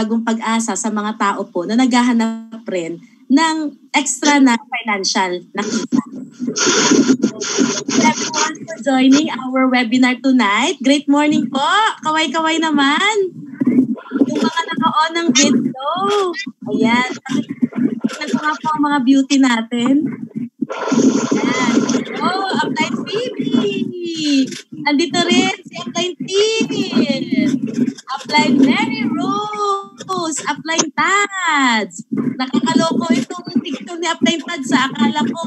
bagong pag-asa sa mga tao po na naghahanap rin ng extra na financial na kita. Everyone for joining our webinar tonight. Great morning po. Kaway-kaway naman. Yung mga naka-on ng video. Ayan. Tingnan ko nga po ang mga beauty natin. Ayan. Oh, Upline Phoebe. Andito rin si Upline Tin. Upline Mary Rose. Upline Tads. Nakakaloko itong picture ni Upline Tads. Akala ko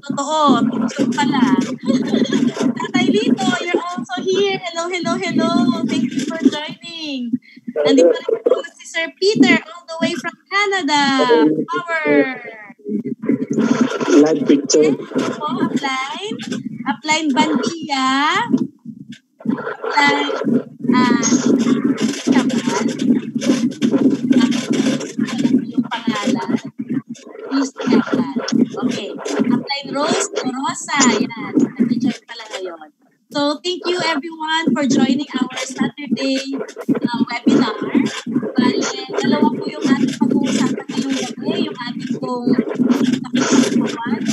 totoo. Picture pala. Tatay Lito, you're also here. Hello, hello, hello. Thank you for joining. Nandito rin po si Sir Peter all the way from Canada. Power. Live picture. Po, Upline Bandia. Upline Kamal. Yung pangalan. Please Kamal. Okay. Upline Rose Rosa. Yan. Nag-join pala ngayon. So, thank you everyone for joining our Saturday webinar. Bale, dalawa po yung ating pag-uusapan ngayong gabi. Yung ating pong kapisapawan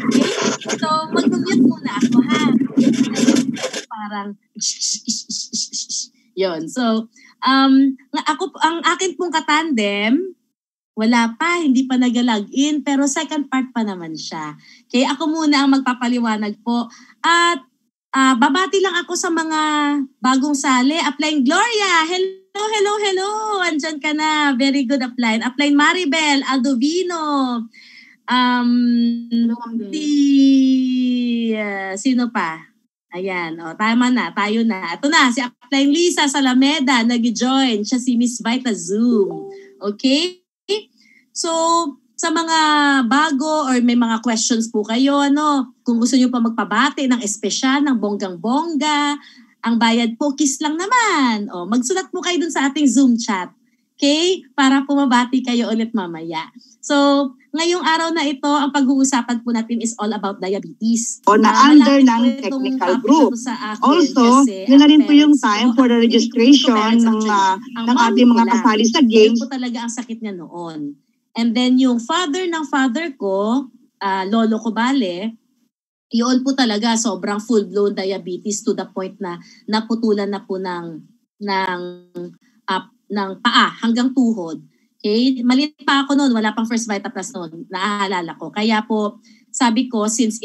Okay? So, mag-mute muna ako ha. Parang yun. So, ang akin pong katandem, wala pa, hindi pa nag-login, pero second part pa naman siya. Okay, ako muna ang magpapaliwanag po. At babati lang ako sa mga bagong sali. Upline Gloria, hello, hello, hello. Andyan ka na. Very good, Upline. Upline Maribel, Aldovino. Sino pa? Ayan, tama na, tayo na. Ito na, si Upline Lisa Salameda, nag-join. Siya si Miss Vita Zoom. Okay? So, sa mga bago or may mga questions po kayo, kung gusto nyo pa magpabati ng espesyal, ng bonggang-bongga, ang bayad po, kiss lang naman. Magsulat po kayo dun sa ating Zoom chat. Okay? Para pumabati kayo ulit mamaya. So, ngayong araw na ito, ang pag-uusapan po natin is all about diabetes. O na-under ng technical group. Also, yun na rin po yung time for the registration ng ating mga kasali sa games. Yun po talaga ang sakit niya noon. And then yung father ng father ko, lolo ko bale, yun po talaga sobrang full-blown diabetes to the point na naputulan na po ng paa hanggang tuhod. Okay? Maliit pa ako noon, wala pang First Vita Plus noon, naaalala ko. Kaya po, sabi ko, since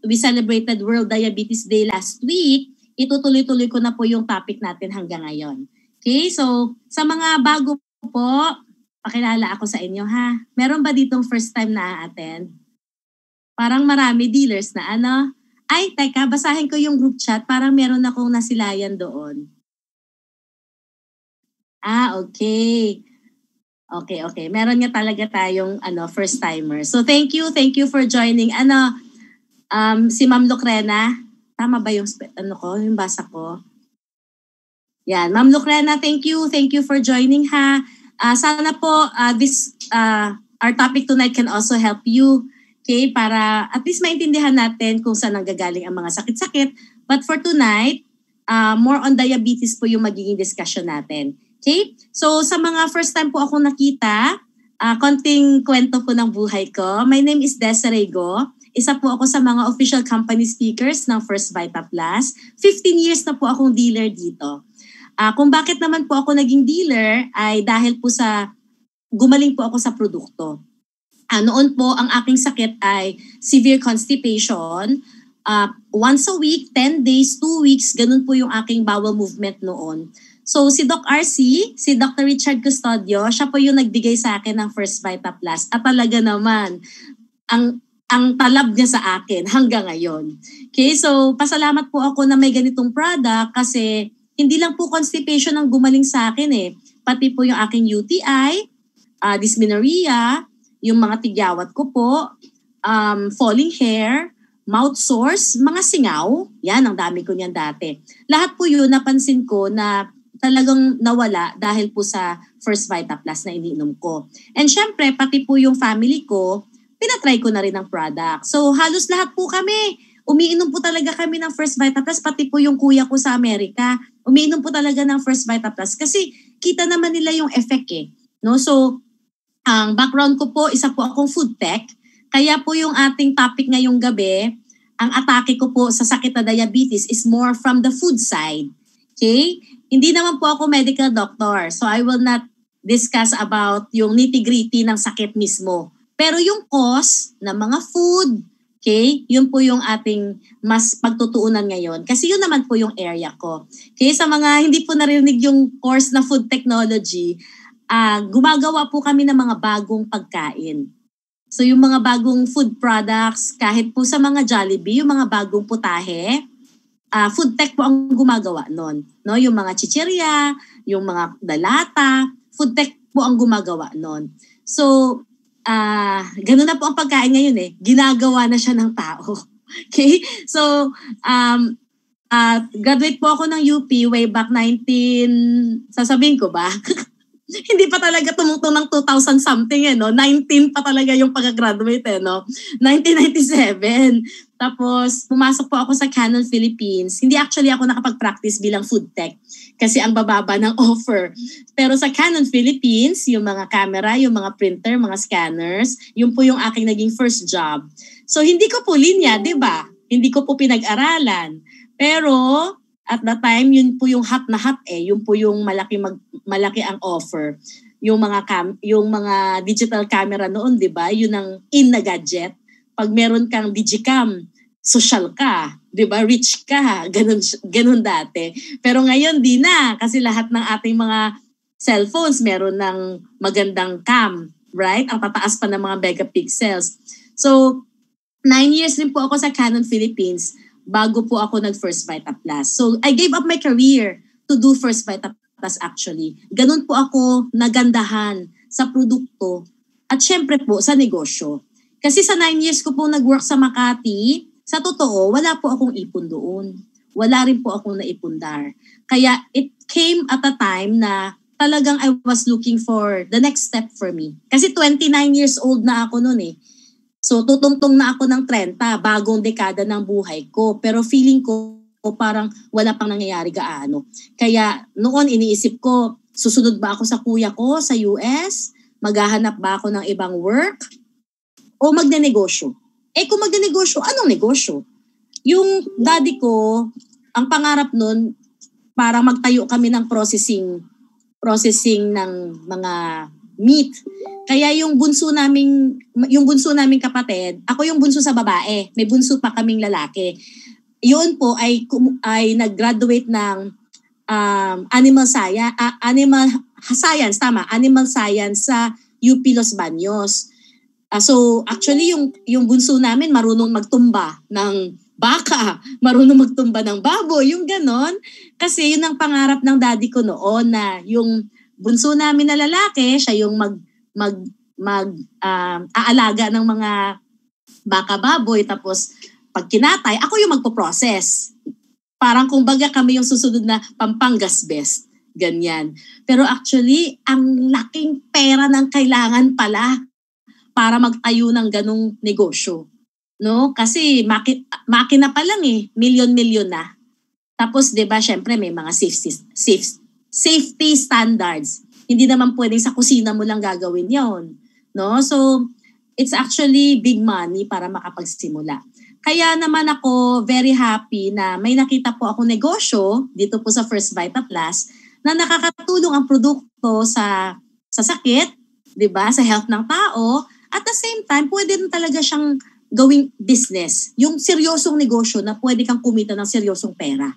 we celebrated World Diabetes Day last week, itutuloy-tuloy ko na po yung topic natin hanggang ngayon. Okay? So, sa mga bago po, pakilala ako sa inyo ha. Meron ba ditong first time na a-attend? Parang marami dealers na Ay, teka, basahin ko yung group chat. Parang meron akong nasilayan doon. Okay. Okay. Meron nga talaga tayong first timer. So thank you for joining. Si Ma'am Lucrena, tama ba yung yung basa ko? Yan, Ma'am Lucrena, thank you for joining ha. Sana po our topic tonight can also help you, okay, para at least maintindihan natin kung saan nanggagaling ang mga sakit-sakit. But for tonight, more on diabetes po yung magiging discussion natin. Okay? So sa mga first time po akong nakita, konting kwento po ng buhay ko. My name is Desiree Go. Isa po ako sa mga official company speakers ng First Vita Plus. 15 years na po akong dealer dito. Kung bakit naman po ako naging dealer ay dahil po gumaling po ako sa produkto. Noon po ang aking sakit ay severe constipation. Once a week, 10 days, 2 weeks, ganun po yung aking bowel movement noon. So si Doc RC, si Dr. Richard Custodio, siya po yung nagbigay sa akin ng First Vita Plus. At talaga naman, ang talab niya sa akin hanggang ngayon. Okay, so pasalamat po ako na may ganitong product kasi hindi lang po constipation ang gumaling sa akin pati po yung aking UTI, dysmenorrhea, yung mga tigyawat ko po, falling hair, mouth sores, mga singaw. Yan, ang dami ko niyan dati. Lahat po yun napansin ko na talagang nawala dahil po sa First Vita Plus na iniinom ko. And syempre, pati po yung family ko, pinatry ko na rin ang product. So halos lahat po kami, umiinom po talaga kami ng First Vita Plus, pati po yung kuya ko sa Amerika. umiinom po talaga ng First Vita Plus kasi kita naman nila yung effect eh. No? So, ang background ko po, isa po akong food tech. Kaya po yung ating topic ngayong gabi, ang atake ko po sa sakit na diabetes is more from the food side. Okay? Hindi naman po ako medical doctor. So I will not discuss about yung nitty-gritty ng sakit mismo. Pero yung cause ng mga food, okay, yun po yung ating mas pagtutuunan ngayon. Kasi yun naman po yung area ko. Okay, sa mga hindi po narinig yung course na food technology, gumagawa po kami ng mga bagong pagkain. So yung mga bagong food products, kahit po sa mga Jollibee, yung mga bagong putahe, food tech po ang gumagawa nun. No? Yung mga chichirya, yung mga dalata, food tech po ang gumagawa nun. So, ganun na po ang pagkain ngayon eh. Ginagawa na siya ng tao. Okay? So, graduate po ako ng UP way back sasabihin ko ba? Hindi pa talaga tumungtong ng 2000 something eh, no? 19 pa talaga yung pag-graduate eh, no? 1997. Tapos, pumasok po ako sa Canon Philippines. Hindi actually ako nakapag-practice bilang food tech kasi ang bababa ng offer. Pero sa Canon Philippines, yung mga camera, yung mga printer, mga scanners, yun po yung aking naging first job. So, hindi ko po linya, di ba? Hindi ko po pinag-aralan. Pero, at that time, yun po yung hot na hot eh. Yun po yung malaki ang offer. Yung mga digital camera noon, di ba? Yun ang in na gadget. Pag meron kang digicam, social ka, di ba? Rich ka. Ganun dati. Pero ngayon, di na. Kasi lahat ng ating mga cellphones, meron ng magandang cam. Right? Ang tataas pa ng mga megapixels. So, 9 years rin po ako sa Canon Philippines bago po ako nag-First Vita Plus. So, I gave up my career to do First Vita Plus actually. Ganun po ako nagandahan sa produkto at syempre po sa negosyo. Kasi sa 9 years ko po nag-work sa Makati, sa totoo, wala po akong ipon doon. Wala rin po akong naipundar. Kaya it came at a time na talagang I was looking for the next step for me. Kasi 29 years old na ako noon eh. So, tutungtong na ako ng 30, bagong dekada ng buhay ko. Pero feeling ko parang wala pang nangyayari gaano. Kaya noon iniisip ko, susunod ba ako sa kuya ko sa US? Maghahanap ba ako ng ibang work? O magnenegosyo? Kung magnenegosyo, anong negosyo? Yung daddy ko, ang pangarap nun, para magtayo kami ng processing ng mga meat. Kaya yung bunso naming kapatid, ako yung bunso sa babae, may bunso pa kaming lalaki. Yun po ay nag-graduate ng animal science sa UP Los Baños. So actually yung bunso namin marunong magtumba ng baka, marunong magtumba ng baboy, yung ganon. Kasi yun ang pangarap ng daddy ko noon na yung bunso namin na lalaki, siya yung aalaga ng mga baka-baboy, tapos pag kinatay, ako yung magpo-process. Parang kumbaga kami yung susunod na Pampangas best. Ganyan. Pero actually, ang laking pera ng kailangan pala para magtayo ng ganong negosyo. No? Kasi makina pa lang eh, milyon-milyon na. Tapos 'di ba, syempre may mga safety standards. Hindi naman pwedeng sa kusina mo lang gagawin 'yon, no? So, it's actually big money para makapagsimula. Kaya naman ako very happy na may nakita po ako negosyo dito po sa First Vita Plus na nakakatulong ang produkto sa sakit, 'di ba? Sa health ng tao, at the same time pwede din talaga siyang gawing business. Yung seryosong negosyo na pwede kang kumita ng seryosong pera.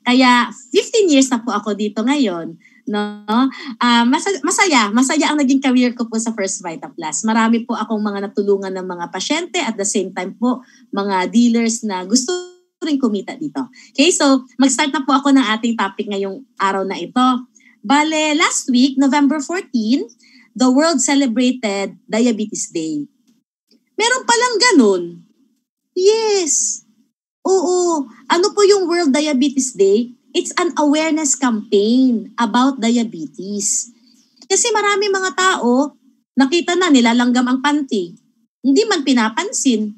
Kaya 15 years na po ako dito ngayon, no? Masaya ang naging career ko po sa First Vita Plus. Marami po akong mga natulungan ng mga pasyente, at the same time po mga dealers na gusto rin kumita dito. Okay, so mag-start na po ako ng ating topic ngayong araw na ito. Bale, last week, November 14, the world celebrated Diabetes Day. Meron palang ganun. Yes. Oo. Ano po yung World Diabetes Day? It's an awareness campaign about diabetes. Kasi marami mga tao, nakita na nilalanggam ang panty. Hindi man pinapansin.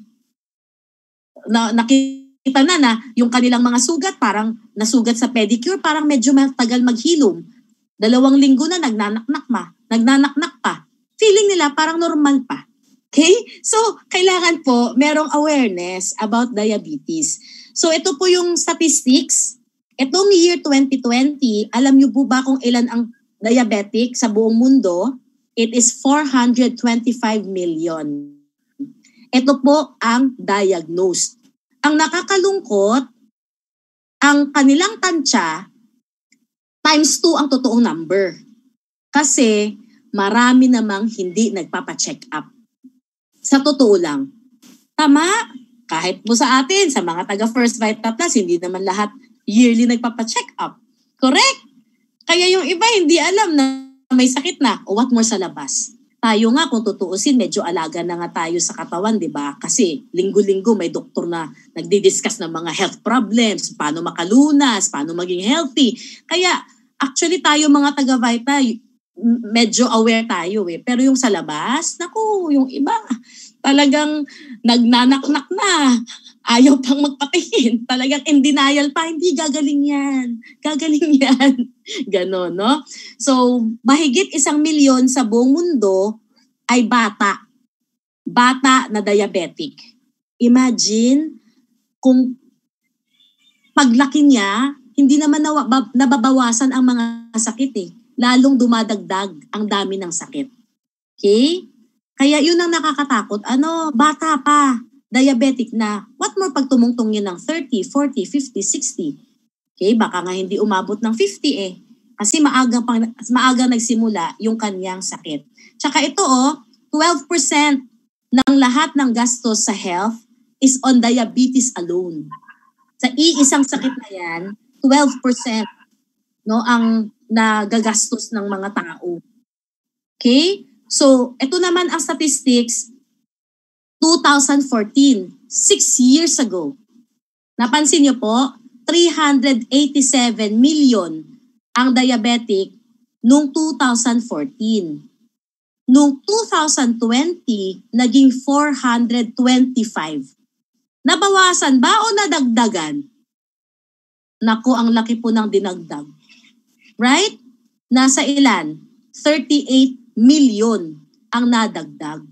Nakita nakita na yung kanilang mga sugat, parang nasugat sa pedicure, parang medyo matagal maghilom. 2 linggo na nagnanaknak pa. Feeling nila parang normal pa. Okay? So, kailangan po merong awareness about diabetes. So, ito po yung statistics. Itong year 2020, alam niyo po ba kung ilan ang diabetic sa buong mundo? It is 425 million. Ito po ang diagnosed. Ang nakakalungkot, ang kanilang tansya, times 2 ang totoong number. Kasi marami namang hindi nagpapacheck up. Sa totoo lang. Tama? Kahit po sa atin, sa mga taga First Vita Plus, hindi naman lahat yearly nagpapacheck up. Correct? Kaya yung iba hindi alam na may sakit na o what more sa labas. Tayo nga kung tutuusin, medyo alaga na nga tayo sa katawan, di ba? Kasi linggo-linggo may doktor na nagdi-discuss ng mga health problems, paano makalunas, paano maging healthy. Kaya actually tayo mga taga-Vita, medyo aware tayo eh. Pero yung sa labas, naku, yung iba talagang nagnanaknak na. Ayaw pang magpatingin. Talagang in denial pa, hindi gagaling yan. Gagaling yan. Ganon, no? So, mahigit 1 milyon sa buong mundo ay bata. Bata na diabetic. Imagine kung paglaki niya, hindi naman nababawasan ang mga sakit eh. Lalong dumadagdag ang dami ng sakit. Okay? Kaya yun ang nakakatakot. Bata pa, diabetic na. What more pag tumungtong yun ng 30, 40, 50, 60? Okay? Baka nga hindi umabot ng 50 eh. Kasi maaga nagsimula yung kanyang sakit. Tsaka ito 12% ng lahat ng gastos sa health is on diabetes alone. Sa iisang sakit na yan, 12% no, ang nagagastos ng mga tao. Okay? So, ito naman ang statistics, 2014, 6 years ago. Napansin niyo po, 387 million ang diabetic noong 2014. Noong 2020, naging 425. Nabawasan ba o nadagdagan? Naku, ang laki po ng dinagdag. Right? Nasa ilan? 38 million ang nadagdag.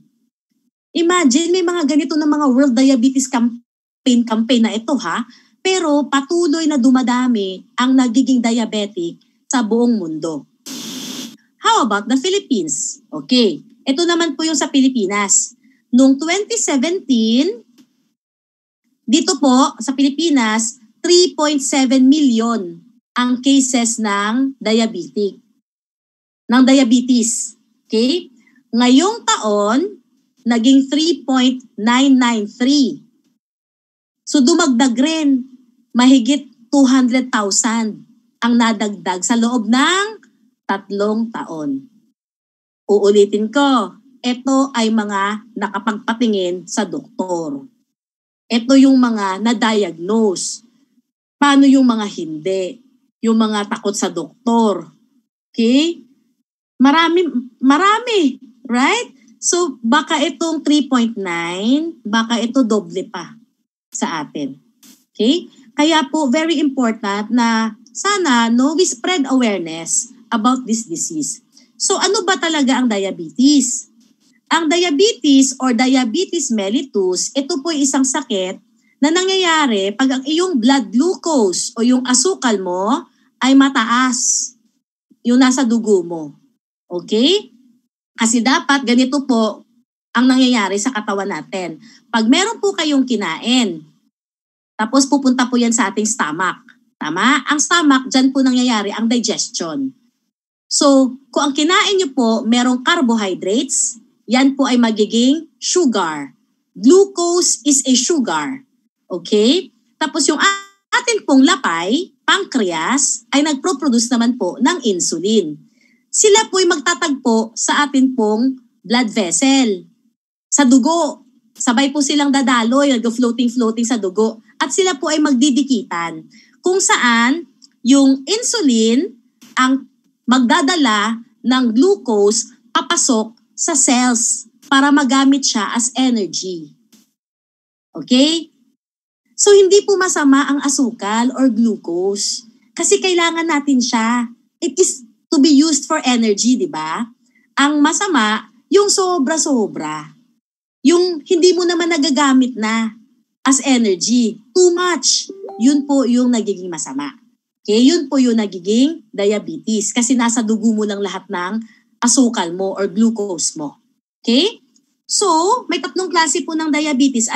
Imagine, may mga ganito na mga World Diabetes Campaign na ito ha, pero patuloy na dumadami ang nagiging diabetic sa buong mundo. How about the Philippines? Okay, ito naman po yung sa Pilipinas. Noong 2017, dito po sa Pilipinas, 3.7 million ang cases ng diabetes. Okay? Ngayong taon, naging 3.993. So dumagdag rin, mahigit 200,000 ang nadagdag sa loob ng 3 taon. Uulitin ko, ito ay mga nakapagpatingin sa doktor. Ito yung mga na-diagnose. Paano yung mga hindi? Yung mga takot sa doktor. Okay? Marami. Right? So, baka itong 3.9, baka ito doble pa sa atin. Okay? Kaya po, very important na sana we spread awareness about this disease. So, ano ba talaga ang diabetes? Ang diabetes or diabetes mellitus, ito po isang sakit na nangyayari pag ang iyong blood glucose o yung asukal mo ay mataas. Yung nasa dugo mo. Okay? Kasi dapat ganito po ang nangyayari sa katawan natin. Pag meron po kayong kinain, tapos pupunta po yan sa ating stomach. Tama? Ang stomach, dyan po nangyayari ang digestion. So, kung ang kinain nyo po merong carbohydrates, yan po ay magiging sugar. Glucose is a sugar. Okay? Tapos yung atin pong lapay, pancreas, ay nagpo-produce naman po ng insulin. Sila po ay magtatagpo sa atin pong blood vessel. Sa dugo, sabay po silang dadaloy, nag-floating sa dugo. At sila po ay magdidikitan. Kung saan, yung insulin ang magdadala ng glucose papasok sa cells para magamit siya as energy. Okay? So hindi po masama ang asukal or glucose kasi kailangan natin siya. It is to be used for energy, di ba? Ang masama, yung sobra-sobra. Yung hindi mo naman nagagamit na as energy. Too much. Yun po yung nagiging masama. Okay? Yun po yung nagiging diabetes kasi nasa dugo mo lang lahat ng asukal mo or glucose mo. Okay? So, may tatlong klase po ng diabetes.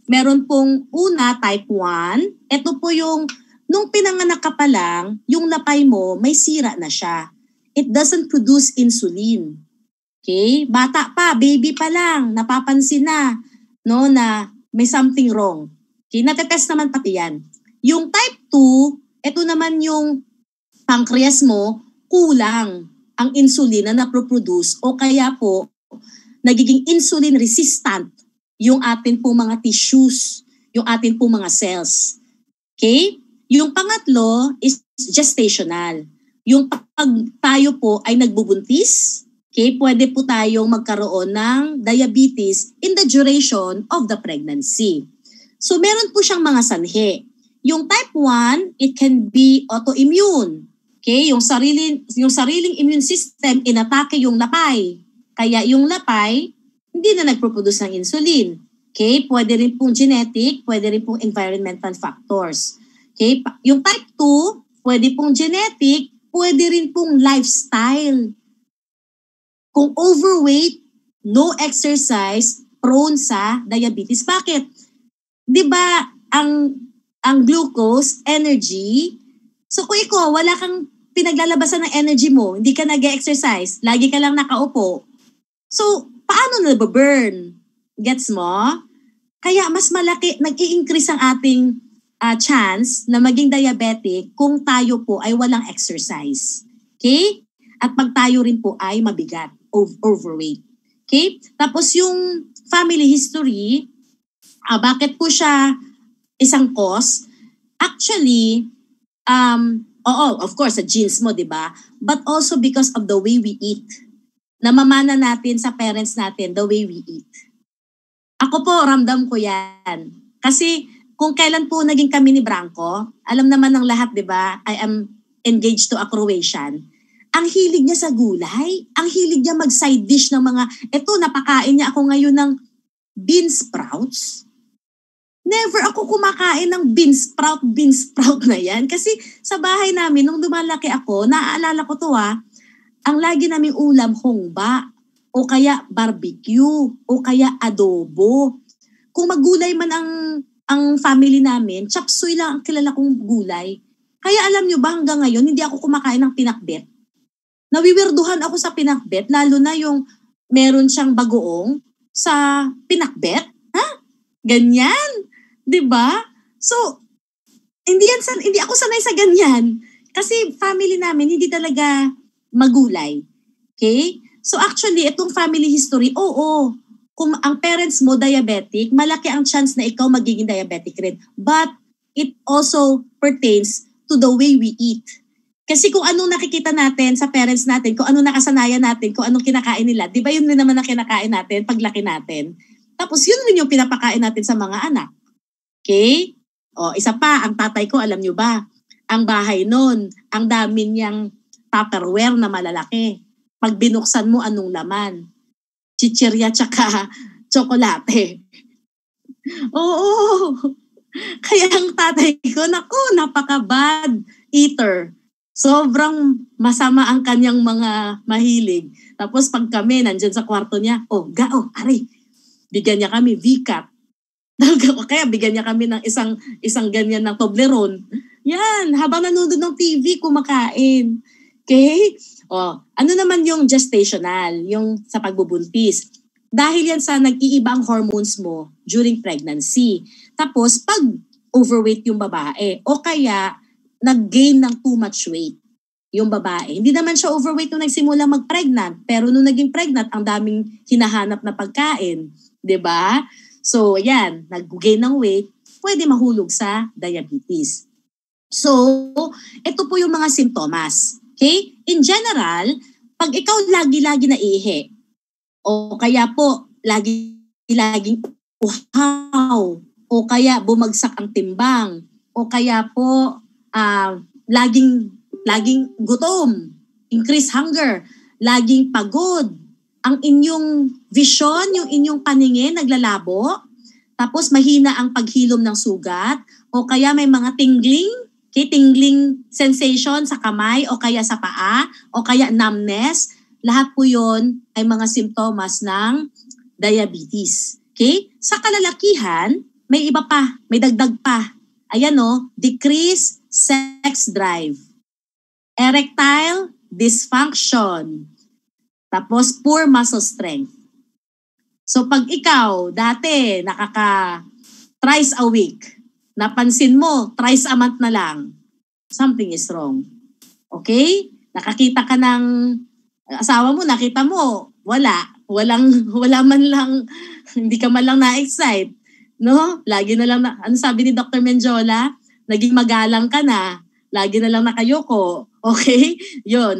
Meron pong una, type 1. Ito po yung, nung pinanganak ka pa lang, yung lapay mo, may sira na siya. It doesn't produce insulin. Okay? Bata pa, baby pa lang, napapansin na, no, na may something wrong. Okay? Natetest naman pati yan. Yung type 2, ito naman yung pancreas mo, kulang ang insulin na naproproduce o kaya po, nagiging insulin resistant yung atin po mga tissues, yung atin po mga cells. Okay? Yung pangatlo is gestational. Yung pag tayo po ay nagbubuntis, okay, pwede po tayong magkaroon ng diabetes in the duration of the pregnancy. So meron po siyang mga sanhi. Yung type 1, it can be autoimmune. Okay? Yung sariling immune system inatake yung lapay. Kaya yung lapay, hindi na nagproproduce ng insulin. Okay? Pwede rin pong genetic, pwede rin pong environmental factors. Okay? Yung type 2, pwede pong genetic, pwede rin pong lifestyle. Kung overweight, no exercise, prone sa diabetes. Bakit? Di ba ang glucose, energy, so kung ikaw, wala kang pinaglalabasan ng energy mo, hindi ka nag-exercise, lagi ka lang nakaupo, so paano na-burn? Gets mo? Kaya mas malaki, nag-i-increase ang ating chance na maging diabetic kung tayo po ay walang exercise. Okay? At pag tayo rin po ay mabigat, overweight. Okay? Tapos yung family history, bakit po siya isang cause? Actually, of course, sa genes mo, di ba? But also because of the way we eat. Namamana natin sa parents natin the way we eat. Ako po, ramdam ko yan. Kasi kung kailan po naging kami ni Branco, alam naman ng lahat, di ba? I am engaged to a Croatian. Ang hilig niya sa gulay. Ang hilig niya mag-side dish ng mga, napakain niya ako ngayon ng bean sprouts. Never ako kumakain ng bean sprout na yan. Kasi sa bahay namin, nung lumalaki ako, naaalala ko to ang lagi naming ulam, hongba, o kaya barbecue, o kaya adobo. Kung maggulay man ang family namin, chop suey lang ang kilala kong gulay. Kaya alam nyo ba hanggang ngayon, hindi ako kumakain ng pinakbet. Nawiwirduhan ako sa pinakbet, lalo na yung meron siyang bagoong sa pinakbet. Ganyan. Diba? So, hindi ako sanay sa ganyan. Kasi family namin, hindi talaga magulay. Okay? So actually, itong family history, kung ang parents mo diabetic, malaki ang chance na ikaw magiging diabetic rin. But it also pertains to the way we eat. Kasi kung anong nakikita natin sa parents natin, kung anong nakasanayan natin, kung anong kinakain nila, di ba yun rin naman ang kinakain natin paglaki natin? Tapos yun rin yung pinapakain natin sa mga anak. Okay? Isa pa, ang tatay ko, alam nyo ba, ang bahay nun, ang dami niyang Tupperware na malalaki. Pag binuksan mo, anong laman? Chichirya tsaka tsokolate. Oo. Kaya ang tatay ko, napaka-bad eater. Sobrang masama ang kanyang mga mahilig. Tapos pag kami, nandyan sa kwarto niya, ari, bigyan niya kami V-Cut. Kaya bigyan niya kami ng isang ganyan ng Toblerone. Yan, habang nanonood ng TV, kumakain. Okay? Ano naman yung gestational, yung sa pagbubuntis? Dahil yan sa nag-iiba ang hormones mo during pregnancy. Tapos, pag overweight yung babae, o kaya nag-gain ng too much weight yung babae. Hindi naman siya overweight nung nagsimula mag-pregnant, pero nung naging pregnant, ang daming hinahanap na pagkain. 'Di ba? So, yan, nag-gain ng weight, pwede mahulog sa diabetes. So, ito po yung mga simptomas. Okay? In general, pag ikaw lagi-lagi naiihi, o kaya po laging uhaw, o kaya bumagsak ang timbang, o kaya po laging gutom, increased hunger, laging pagod, ang inyong vision, yung inyong paningin naglalabo, tapos mahina ang paghilom ng sugat, o kaya may mga tingling sensation sa kamay o kaya sa paa, o kaya numbness, lahat po yun ay mga simptomas ng diabetes. Okay? Sa kalalakihan, may iba pa, may dagdag pa. Ayan decrease sex drive, erectile dysfunction, tapos poor muscle strength. So pag ikaw dati thrice a week, napansin mo thrice a month na lang, something is wrong. Okay? Nakakita ka ng asawa mo, nakita mo, wala man lang, hindi ka man lang na-excite. No? Lagi na lang, ano sabi ni Dr. Menjola? Naging magalang ka na, lagi na lang nakayoko. Okay? Yun,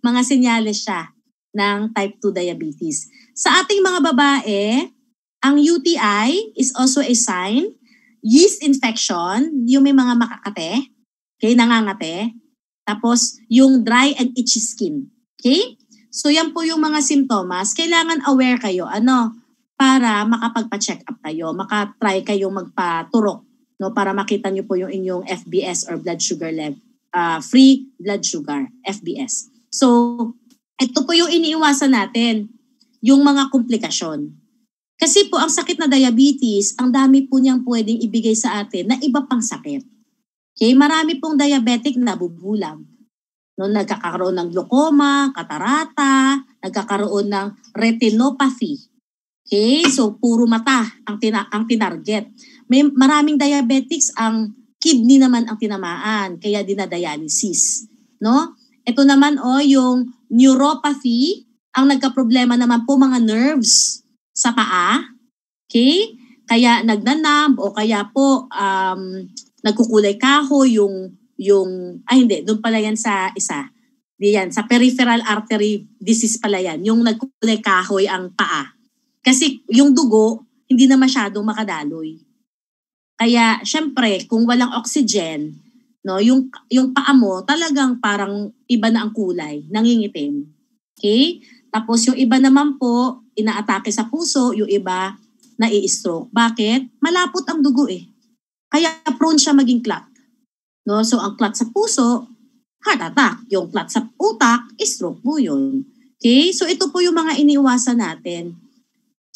mga senyales siya ng type 2 diabetes. Sa ating mga babae, ang UTI is also a sign. Yeast infection, yung may mga makakate, okay, nangangate. Tapos, yung dry and itchy skin. Okay? So, yan po yung mga simptomas. Kailangan aware kayo, para makapagpa-check up kayo, makatry kayong magpaturok, para makita nyo po yung inyong FBS or blood sugar level, free blood sugar, FBS. So, ito po yung iniiwasan natin, yung mga komplikasyon. Kasi po ang sakit na diabetes, ang dami po niyang pwedeng ibigay sa atin na iba pang sakit. Okay, marami pong diabetic na bubulag. Nagkakaroon ng glaucoma, katarata, nagkakaroon ng retinopathy. Okay, so puro mata ang tinarget. May maraming diabetics, ang kidney naman ang tinamaan, kaya dinadialysis. Ito naman yung neuropathy, ang nagkaproblema naman po mga nerves sa paa. Okay? Kaya nagnanamb o kaya po nagkukulay kahoy doon pala yan sa isa. Diyan, sa peripheral artery disease pala yan, yung nagkukulay kahoy ang paa. Kasi yung dugo, hindi na masyadong makadaloy. Kaya, syempre, kung walang oxygen, yung paa mo, talagang parang iba na ang kulay, nangingitim. Okay? Tapos yung iba naman po, inaatake sa puso, yung iba, nai-stroke. Bakit? Malapot ang dugo Kaya prone siya maging clot. So, ang clot sa puso, heart attack. Yung clot sa utak, stroke po yun. Okay? So, ito po yung mga iniiwasan natin.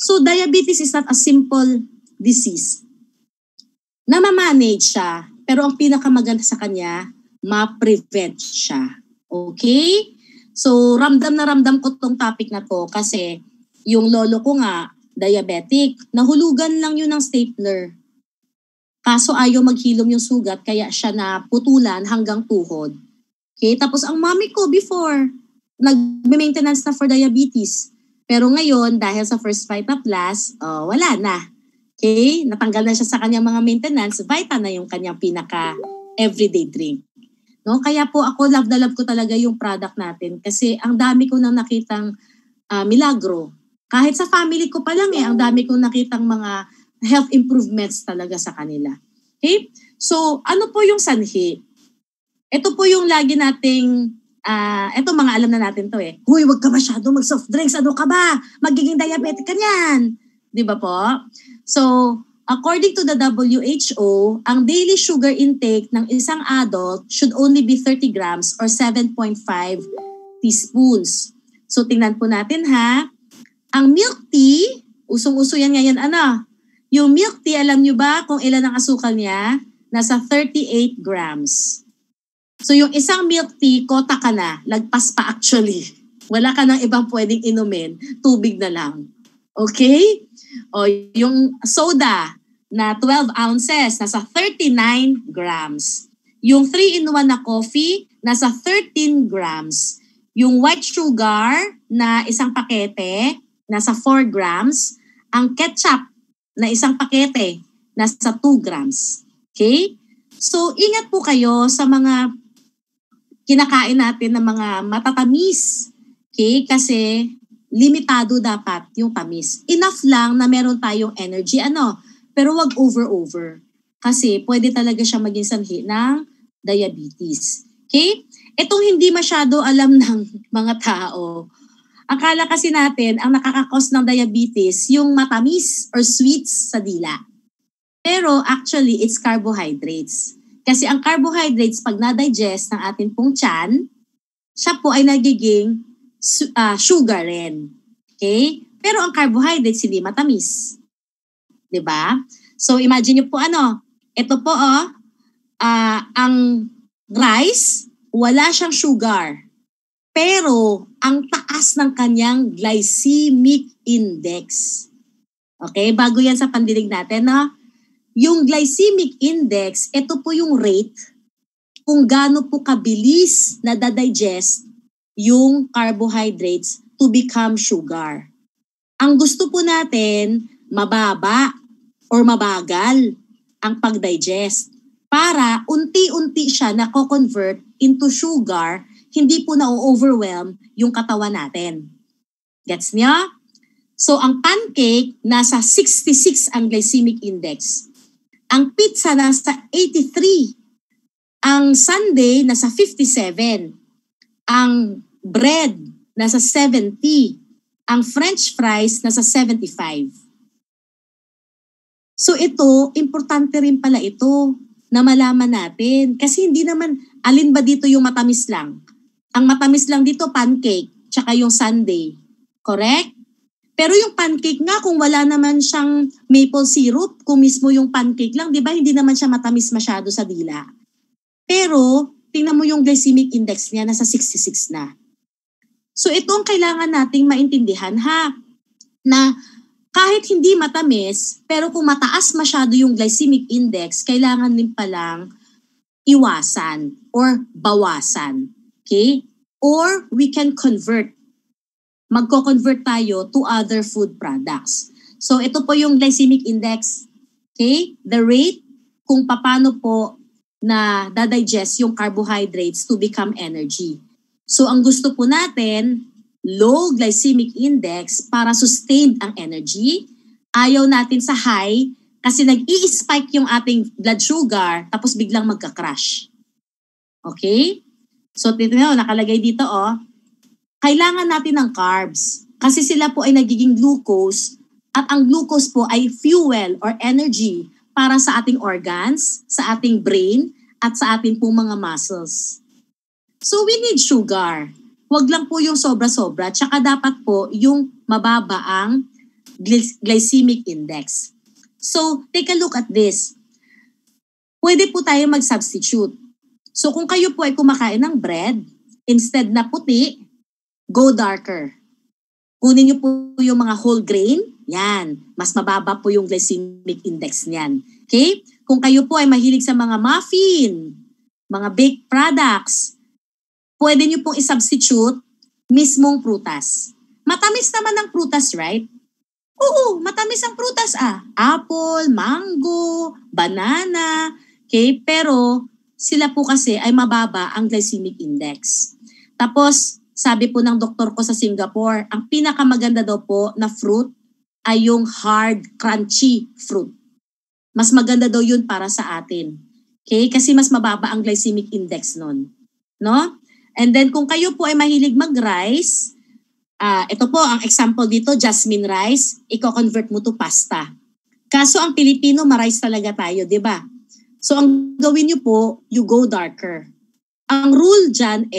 So, diabetes is not a simple disease. Namamanage siya, pero ang pinakamaganda sa kanya, ma-prevent siya. Okay? So, ramdam na ramdam ko tong topic na to kasi yung lolo ko nga, diabetic, nahulugan lang yun ng stapler. Kaso ayaw maghilom yung sugat, kaya siya naputulan hanggang tuhod. Okay? Tapos ang mami ko before, nag-maintenance na for diabetes. Pero ngayon, dahil sa First Vita Plus, wala na. Okay? Natanggal na siya sa kanyang mga maintenance. Vita na yung kanyang pinaka-everyday drink. Kaya po ako, love na love ko talaga yung product natin. Kasi ang dami ko nang nakitang milagro. Kahit sa family ko pa lang ang dami kong nakitang mga health improvements talaga sa kanila. Okay? So, ano po yung sanhi? Ito po yung lagi nating eto mga alam na natin to Huy, wag ka masyado mag-soft drinks. Ano ka ba? Magiging diabetic ka niyan. Di ba po? So, according to the WHO, ang daily sugar intake ng isang adult should only be 30 grams or 7.5 teaspoons. So, tingnan po natin Ang milk tea, usong-uso yan ngayon, Yung milk tea, alam nyo ba kung ilan ang asukal niya? Nasa 38 grams. So yung isang milk tea, kota ka na. Lagpas pa actually. Wala ka nang ibang pwedeng inumin. Tubig na lang. Okay? O yung soda na 12 ounces, nasa 39 grams. Yung 3-in-1 na coffee, nasa 13 grams. Yung white sugar na isang pakete, nasa 4 grams. Ang ketchup na isang pakete, nasa 2 grams. Okay? So ingat po kayo sa mga kinakain natin ng mga matatamis. Okay? Kasi limitado dapat yung tamis. Enough lang na meron tayong energy. pero wag over. Kasi pwede talaga siya maging sanhi ng diabetes. Okay? Itong hindi masyado alam ng mga tao. Akala kasi natin ang nakakakos ng diabetes yung matamis or sweets sa dila. Pero actually, it's carbohydrates. Kasi ang carbohydrates, pag na-digest ng ating pong tiyan, siya po ay nagiging sugar rin. Okay? Pero ang carbohydrates, hindi matamis. Diba? So, imagine nyo po ito po ang rice, wala siyang sugar. Pero, ang taas ng kanyang glycemic index. Okay? Bago yan sa pandinig natin, yung glycemic index, ito po yung rate kung gaano po kabilis na dadigest yung carbohydrates to become sugar. Ang gusto po natin, mababa or mabagal ang pag-digest para unti-unti siya nako-convert into sugar, hindi po na-overwhelm yung katawan natin. Gets niyo? So, ang pancake, nasa 66 ang glycemic index. Ang pizza, nasa 83. Ang sundae, nasa 57. Ang bread, nasa 70. Ang french fries, nasa 75. So ito, importante rin pala ito na malaman natin. Kasi hindi naman, alin ba dito yung matamis lang? Ang matamis lang dito, pancake, tsaka yung sundae. Correct? Pero yung pancake nga, kung wala naman siyang maple syrup, kung mismo yung pancake lang, di ba, hindi naman siya matamis masyado sa dila. Pero, tingnan mo yung glycemic index niya, nasa 66 na. So ito ang kailangan nating maintindihan na kahit hindi matamis, pero kung mataas masyado yung glycemic index, kailangan din palang iwasan or bawasan. Okay? Or we can convert. Magko-convert tayo to other food products. So ito po yung glycemic index. Okay? The rate kung paano po na dadigest yung carbohydrates to become energy. So ang gusto po natin, low glycemic index para sustained ang energy. Ayaw natin sa high kasi nag-i-spike yung ating blood sugar tapos biglang magka-crash. Okay? So tignan mo, nakalagay dito kailangan natin ng carbs kasi sila po ay nagiging glucose at ang glucose po ay fuel or energy para sa ating organs, sa ating brain at sa ating pong mga muscles. So we need sugar. Huwag lang po yung sobra-sobra, tsaka dapat po yung mababa ang glycemic index. So, take a look at this. Pwede po tayo mag-substitute. So, kung kayo po ay kumakain ng bread, instead na puti, go darker. Kunin niyo po yung mga whole grain, yan. Mas mababa po yung glycemic index niyan. Okay? Kung kayo po ay mahilig sa mga muffin, mga baked products, pwede niyo pong i-substitute mismong prutas. Matamis naman ang prutas, right? Oo, matamis ang prutas Apple, mango, banana, okay? Pero sila po kasi ay mababa ang glycemic index. Tapos, sabi po ng doktor ko sa Singapore, ang pinakamaganda daw po na fruit ay yung hard, crunchy fruit. Mas maganda daw yun para sa atin. Okay? Kasi mas mababa ang glycemic index nun. No? And then kung kayo po ay mahilig mag-rice, ito po ang example dito, jasmine rice, i-convert mo to pasta. Kaso ang Pilipino, ma-rice talaga tayo, di ba? So ang gawin nyo po, you go darker. Ang rule dyan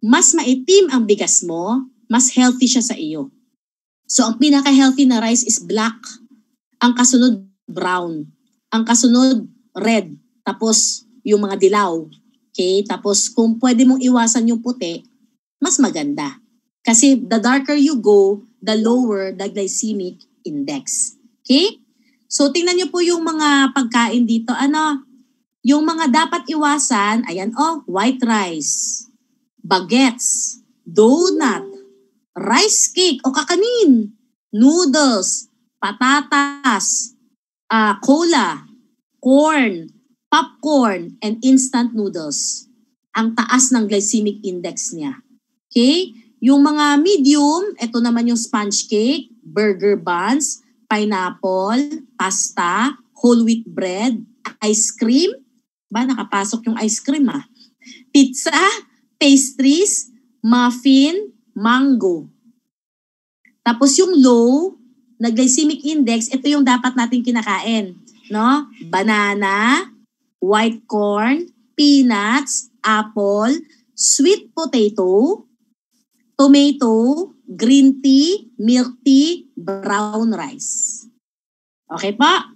mas maitim ang bigas mo, mas healthy siya sa iyo. So ang pinaka-healthy na rice is black. Ang kasunod, brown. Ang kasunod, red. Tapos yung mga dilaw. Okay? Tapos kung pwede mong iwasan yung puti, mas maganda. Kasi the darker you go, the lower the glycemic index. Okay? So tingnan niyo po yung mga pagkain dito. Yung mga dapat iwasan, ayan white rice, baguettes, donut, rice cake o kakanin, noodles, patatas, cola, corn, popcorn, and instant noodles. Ang taas ng glycemic index niya. Okay? Yung mga medium, ito naman yung sponge cake, burger buns, pineapple, pasta, whole wheat bread, ice cream, nakapasok yung ice cream pizza, pastries, muffin, mango. Tapos yung low na glycemic index, ito yung dapat natin kinakain, no? Banana, white corn, peanuts, apple, sweet potato, tomato, green tea, milk tea, brown rice. Okay pa?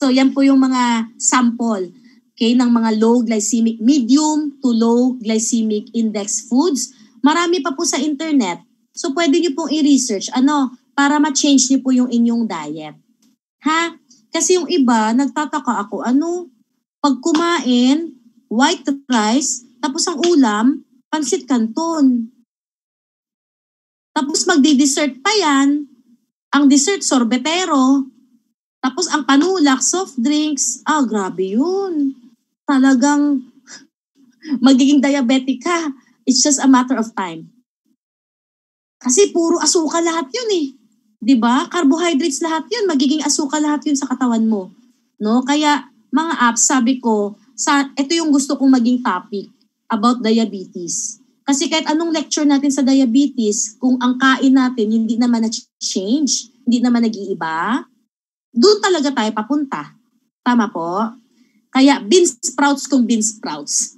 So yan po yung mga sample, okay, ng mga low glycemic, medium to low glycemic index foods. Marami pa po sa internet. So pwede niyo pong i-research para ma-change niyo po yung inyong diet. Kasi yung iba, nagtataka ako, pag kumain, white rice, tapos ang ulam, pansit canton. Tapos magdi-dessert pa yan, ang dessert sorbetero, tapos ang panulak, soft drinks, grabe yun. Talagang magiging diabetic ka. It's just a matter of time. Kasi puro asukal lahat yun 'Di ba? Carbohydrates lahat yun, magiging asukal lahat yun sa katawan mo. No? Kaya mga apps, sabi ko, ito yung gusto kong maging topic about diabetes. Kasi kahit anong lecture natin sa diabetes, kung ang kain natin hindi naman na-change, hindi naman nag-iiba, doon talaga tayo papunta. Tama po? Kaya bean sprouts kung bean sprouts.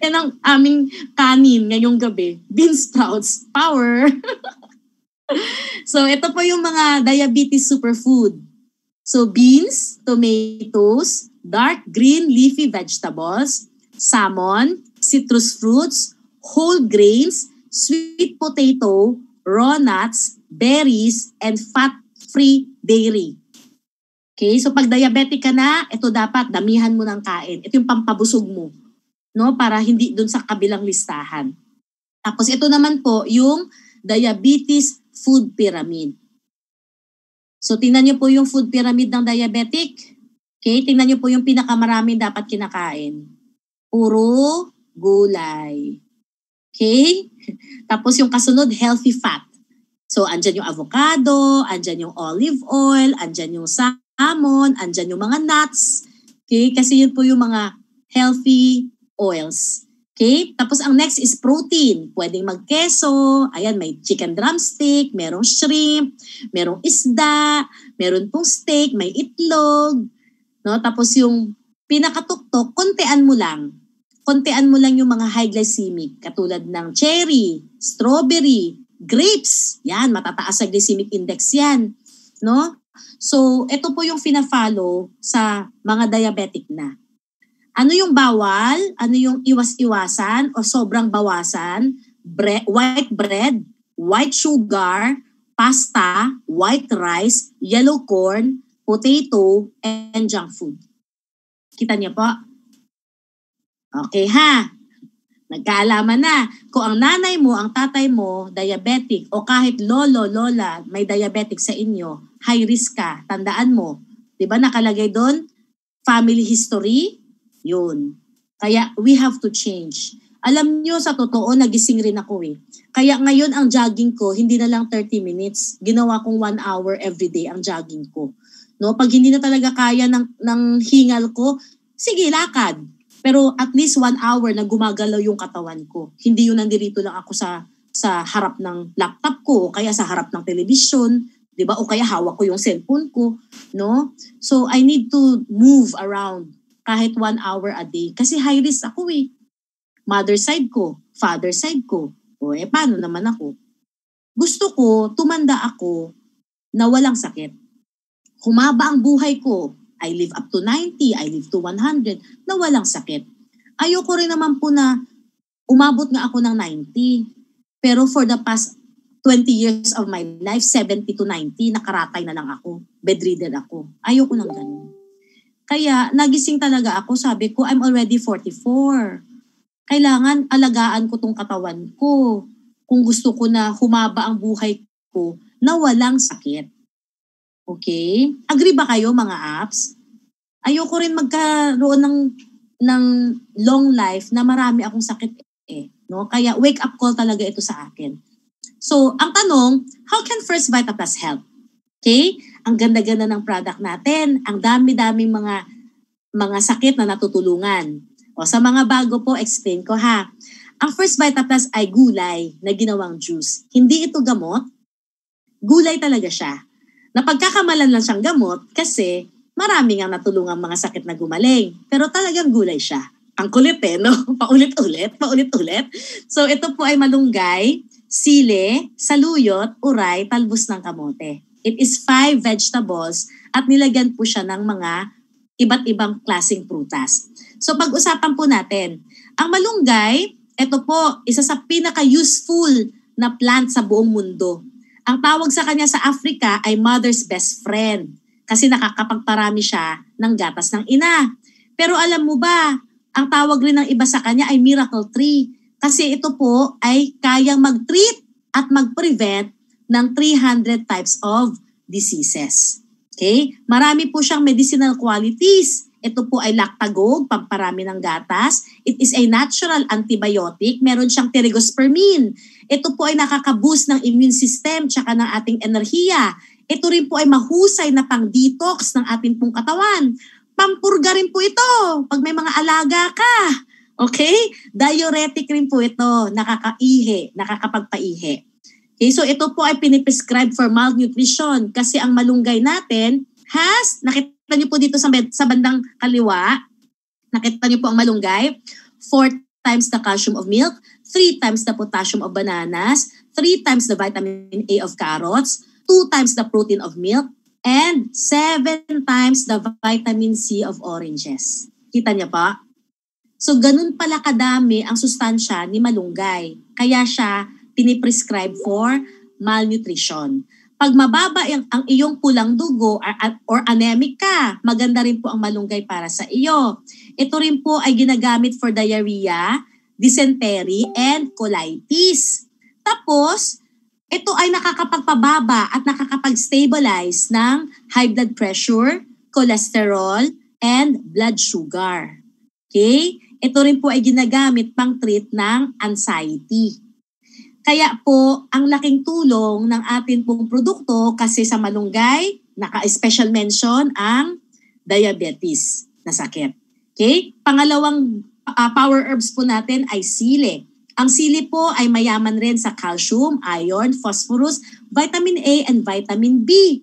Yan ang aming kanin ngayong gabi. Bean sprouts. Power! So, ito po yung mga diabetes superfood. So, beans, tomatoes, dark green leafy vegetables, salmon, citrus fruits, whole grains, sweet potato, raw nuts, berries, and fat-free dairy. Okay? So, pag diabetic ka na, ito dapat damihan mo ng kain. Ito yung pampabusog mo. No, para hindi dun sa kabilang listahan. Tapos ito naman po yung diabetes food pyramid. So tingnan niyo po yung food pyramid ng diabetic. Okay, tingnan niyo po yung pinakamaraming dapat kinakain. Puro gulay. Okay? Tapos yung kasunod, healthy fat. So andyan yung avocado, andyan yung olive oil, andyan yung salmon, andyan yung mga nuts. Okay, kasi yun po yung mga healthy oils. Okay? Tapos ang next is protein. Pwedeng magkeso. Ayan, may chicken drumstick, merong shrimp, merong isda, meron pong steak, may itlog. No? Tapos yung pinakatuktok, kontean mo lang. Kontean mo lang yung mga high glycemic. Katulad ng cherry, strawberry, grapes. Yan, matataas sa glycemic index yan. No? So, ito po yung fina-follow sa mga diabetic na. Ano yung bawal? Ano yung iwas-iwasan o sobrang bawasan? White bread, white sugar, pasta, white rice, yellow corn, potato, and junk food. Kita niyo po? Okay nagkaalaman na. Kung ang nanay mo, ang tatay mo, diabetic, o kahit lolo, lola, may diabetic sa inyo, high risk ka, tandaan mo. Diba nakalagay doon? Family history, yun. Kaya we have to change. Alam nyo, sa totoo, nagising rin ako Kaya ngayon ang jogging ko, hindi na lang 30 minutes. Ginawa kong 1 hour everyday ang jogging ko. No? Pag hindi na talaga kaya ng hingal ko, sige, lakad. Pero at least 1 hour na gumagalaw yung katawan ko. Hindi yun nandirito lang ako sa harap ng laptop ko o kaya sa harap ng telebisyon. Diba? O kaya hawak ko yung cellphone ko. No? So I need to move around kahit 1 hour a day. Kasi high risk ako Mother side ko, father side ko. O paano naman ako? Gusto ko, tumanda ako na walang sakit. Humaba ang buhay ko. I live up to 90, I live to 100, na walang sakit. Ayoko rin naman po na umabot nga ako ng 90. Pero for the past 20 years of my life, 70 to 90, nakaratay na lang ako. Bedridden ako. Ayoko ng ganun. Kaya nagising talaga ako, sabi ko, I'm already 44. Kailangan alagaan ko tong katawan ko. Kung gusto ko na humaba ang buhay ko na walang sakit. Okay? Agree ba kayo mga apps? Ayoko rin magkaroon ng long life na marami akong sakit no? Kaya wake up call talaga ito sa akin. So, ang tanong, how can First Vita Plus help? Okay? Ang ganda-ganda ng product natin. Ang dami-daming mga sakit na natutulungan. O sa mga bago po, explain ko ha. Ang First Vita Plus ay gulay na ginawang juice. Hindi ito gamot. Gulay talaga siya. Napagkakamalan lang siyang gamot kasi marami nga natulungang mga sakit na gumaling. Pero talagang gulay siya. Ang kulit no? Paulit-ulit. So ito po ay malunggay, sili, saluyot, uray, talbos ng kamote. It is 5 vegetables at nilagyan po siya ng mga iba't ibang klaseng prutas. So pag-usapan po natin, ang malunggay, ito po, isa sa pinaka-useful na plant sa buong mundo. Ang tawag sa kanya sa Africa ay mother's best friend kasi nakakapagparami siya ng gatas ng ina. Pero alam mo ba, ang tawag rin ng iba sa kanya ay miracle tree kasi ito po ay kayang mag-treat at mag-prevent ng 300 types of diseases. Okay? Marami po siyang medicinal qualities. Ito po ay lactagogue, pamparami ng gatas. It is a natural antibiotic. Meron siyang pterigospermine. Ito po ay nakaka-boost ng immune system tsaka ng ating enerhiya. Ito rin po ay mahusay na pang-detox ng ating pong katawan. Pampurga rin po ito pag may mga alaga ka. Okay? Diuretic rin po ito. Nakakaihi, nakakapagpaihi. Okay, so ito po ay piniprescribe for malnutrition kasi ang malunggay natin has, nakita niyo po dito sa bandang kaliwa, nakita niyo po ang malunggay, 4 times the calcium of milk, 3 times the potassium of bananas, 3 times the vitamin A of carrots, 2 times the protein of milk, and 7 times the vitamin C of oranges. Kita niyo pa? So ganun pala kadami ang sustansya ni malunggay. Kaya siya piniprescribe for malnutrition. Pag mababa ang iyong pulang dugo or anemic ka, maganda rin po ang malunggay para sa iyo. Ito rin po ay ginagamit for diarrhea, dysentery, and colitis. Tapos, ito ay nakakapagpababa at nakakapag-stabilize ng high blood pressure, cholesterol, and blood sugar. Okay? Ito rin po ay ginagamit pang-treat ng anxiety. Kaya po, ang laking tulong ng atin pong produkto kasi sa malunggay, naka-special mention ang diabetes na sakit. Okay? Pangalawang power herbs po natin ay sili. Ang sili po ay mayaman rin sa calcium, iron, phosphorus, vitamin A, and vitamin B.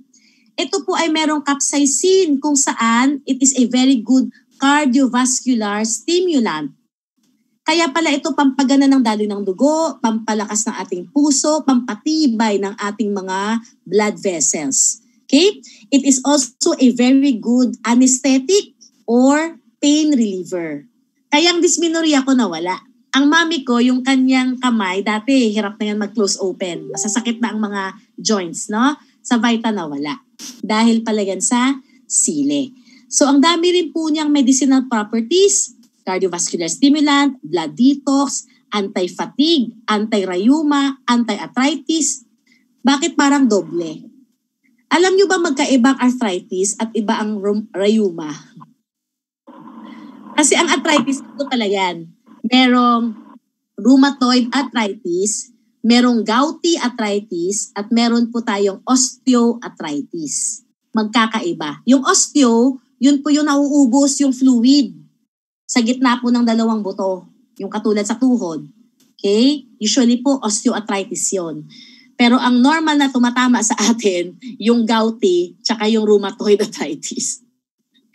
Ito po ay merong capsaicin kung saan it is a very good cardiovascular stimulant. Kaya pala ito pampagana ng daloy ng dugo, pampalakas ng ating puso, pampatibay ng ating mga blood vessels. Okay? It is also a very good anesthetic or pain reliever. Kaya ang dysmenorrhea ko nawala. Ang mami ko, yung kanyang kamay, dati hirap na yan mag-close open. Masasakit na ang mga joints, no? Sa Vita nawala. Dahil pala yan sa sili. So ang dami rin po niyang medicinal properties, cardiovascular stimulant, blood detox, anti-fatigue, anti-rheuma, anti-arthritis. Bakit parang doble? Alam niyo ba magkaibang arthritis at iba ang rheuma? Kasi ang arthritis, ito pala yan. Merong rheumatoid arthritis, merong gouty arthritis, at meron po tayong osteoarthritis. Magkakaiba. Yung osteo, yun po yung nauubos yung fluid sa gitna po ng dalawang buto, yung katulad sa tuhod. Okay? Usually po, osteoarthritis yun. Pero ang normal na tumatama sa atin, yung gouty, tsaka yung rheumatoid arthritis.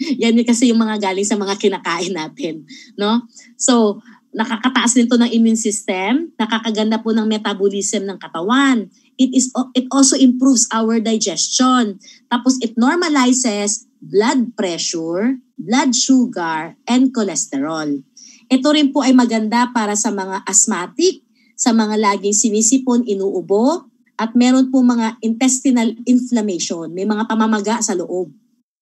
Yan kasi yung mga galing sa mga kinakain natin. No? So, nakakataas din to ng immune system, nakakaganda po ng metabolism ng katawan. It also improves our digestion. Tapos it normalizes blood pressure, blood sugar, and cholesterol. Ito rin po ay maganda para sa mga asthmatic, sa mga laging sinisipon, inuubo, at meron po mga intestinal inflammation, may mga pamamaga sa loob.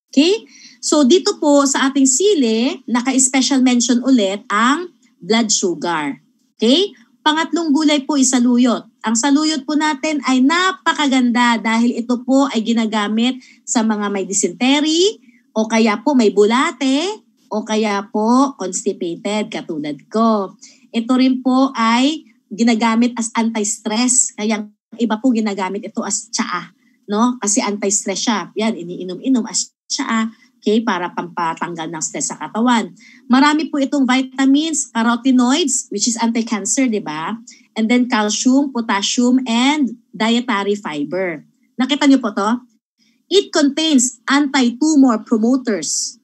Okay? So dito po sa ating sili, naka-special mention ulit ang blood sugar. Okay? Pangatlong gulay po is saluyot. Ang saluyot po natin ay napakaganda dahil ito po ay ginagamit sa mga may dysentery o kaya po may bulate o kaya po constipated katulad ko. Ito rin po ay ginagamit as anti-stress. Kaya iba po ginagamit ito as tsaa. no? Kasi anti-stress siya. Yan, iniinom-inom siya, okay, para pampatanggal ng stress sa katawan. Marami po itong vitamins, carotenoids, which is anti-cancer, di ba? And then calcium, potassium, and dietary fiber. Nakita niyo po to? It contains anti-tumor promoters,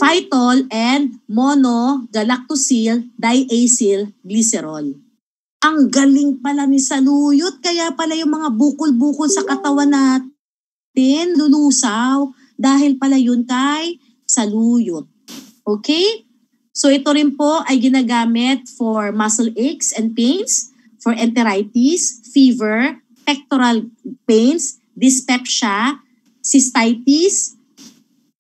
phytol and monogalactosyl diacyl glycerol. Ang galing pala ni saluyot, kaya pala yung mga bukol-bukol sa katawan natin lulusaw dahil pala yun kay saluyot. Okay? So ito rin po ay ginagamit for muscle aches and pains, for enteritis, fever, pectoral pains, dyspepsia, cystitis,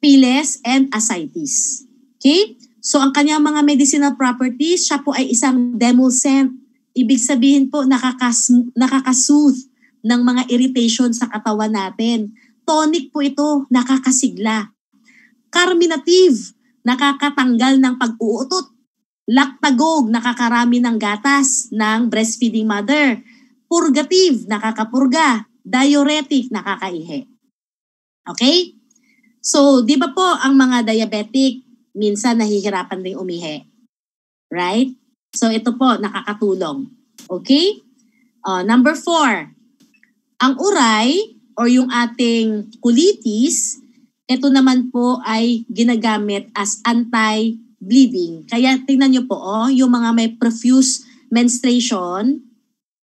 piles, and ascites. Okay? So ang kanyang mga medicinal properties, siya po ay isang demulcent. Ibig sabihin po, nakakasoothe ng mga irritation sa katawan natin. Tonic po ito, nakakasigla. Carminative, nakakatanggal ng pag-uutot. Lactagog, nakakarami ng gatas ng breastfeeding mother. Purgative, nakakapurga. Diuretic, nakakaihi. Okay? So, di ba po ang mga diabetic, minsan nahihirapan din umihi? Right? So, ito po, nakakatulong. Okay? Number 4, ang uray or yung ating colitis, ito naman po ay ginagamit as anti-bleeding. Kaya tingnan nyo po, yung mga may profuse menstruation,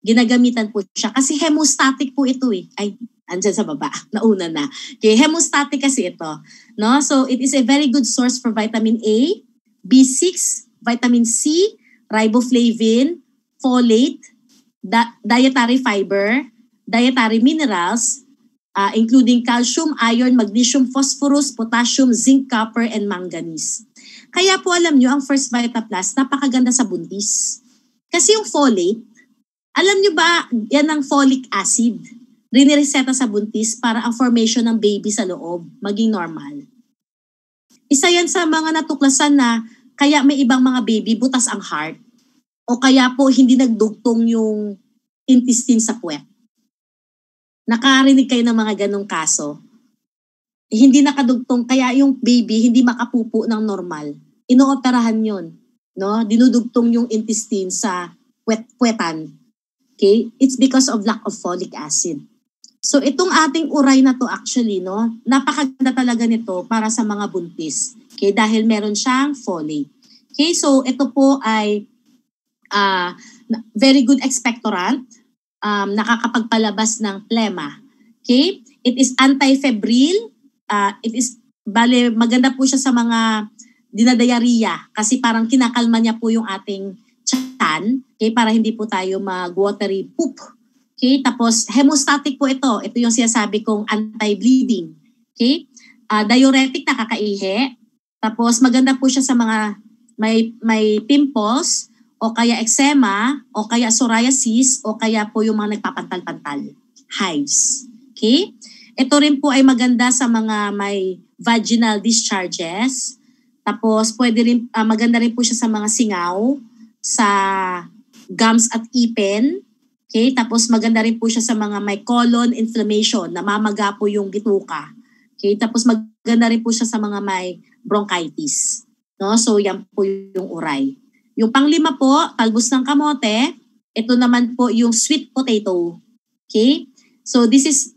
ginagamitan po siya. Kasi hemostatic po ito eh. Ay, andyan sa baba. Nauna na. Okay, hemostatic kasi ito. No? So, it is a very good source for vitamin A, B6, vitamin C, riboflavin, folate, dietary fiber, dietary minerals, including calcium, iron, magnesium, phosphorus, potassium, zinc, copper, and manganese. Kaya po alam nyo, ang First Vita Plus, napakaganda sa buntis. Kasi yung folate, alam nyo ba, yan ang folic acid. Rinireseta sa buntis para ang formation ng baby sa loob maging normal. Isa yan sa mga natuklasan na kaya may ibang mga baby butas ang heart o kaya po hindi nagdugtong yung intestine sa puwet. Nakarinig kayo ng mga ganong kaso. Hindi nakadugtong kaya yung baby hindi makapupo ng normal. Inooperahan yun. No? Dinudugtong yung intestine sa puwetan. Okay? It's because of lack of folic acid. So itong ating uray na to actually, no, napakaganda talaga nito para sa mga buntis. Okay? Dahil meron siyang folate. Okay? So ito po ay very good expectorant. Nakakapagpalabas ng plema. Okay? It is anti-febrile. Maganda po siya sa mga dinadayariya kasi parang kinakalma niya po yung ating tiyan, okay, para hindi po tayo mag-watery poop. Okay? Tapos hemostatic po ito. Ito yung sinasabi kong anti-bleeding. Okay? Diuretic, nakakaihi. Tapos maganda po siya sa mga may pimples o kaya eczema o kaya psoriasis o kaya po yung mga nagpapantal-pantal. Hives. Okay? Ito rin po ay maganda sa mga may vaginal discharges. Tapos maganda rin po siya sa mga singaw, sa gums at ipin. Okay? Tapos maganda rin po siya sa mga may colon inflammation, namamaga po yung bituka. Okay? Tapos maganda rin po siya sa mga may bronchitis. No? So yan po yung uray. Yung panglima po, talbos ng kamote. Ito naman po yung sweet potato. Okay? So this is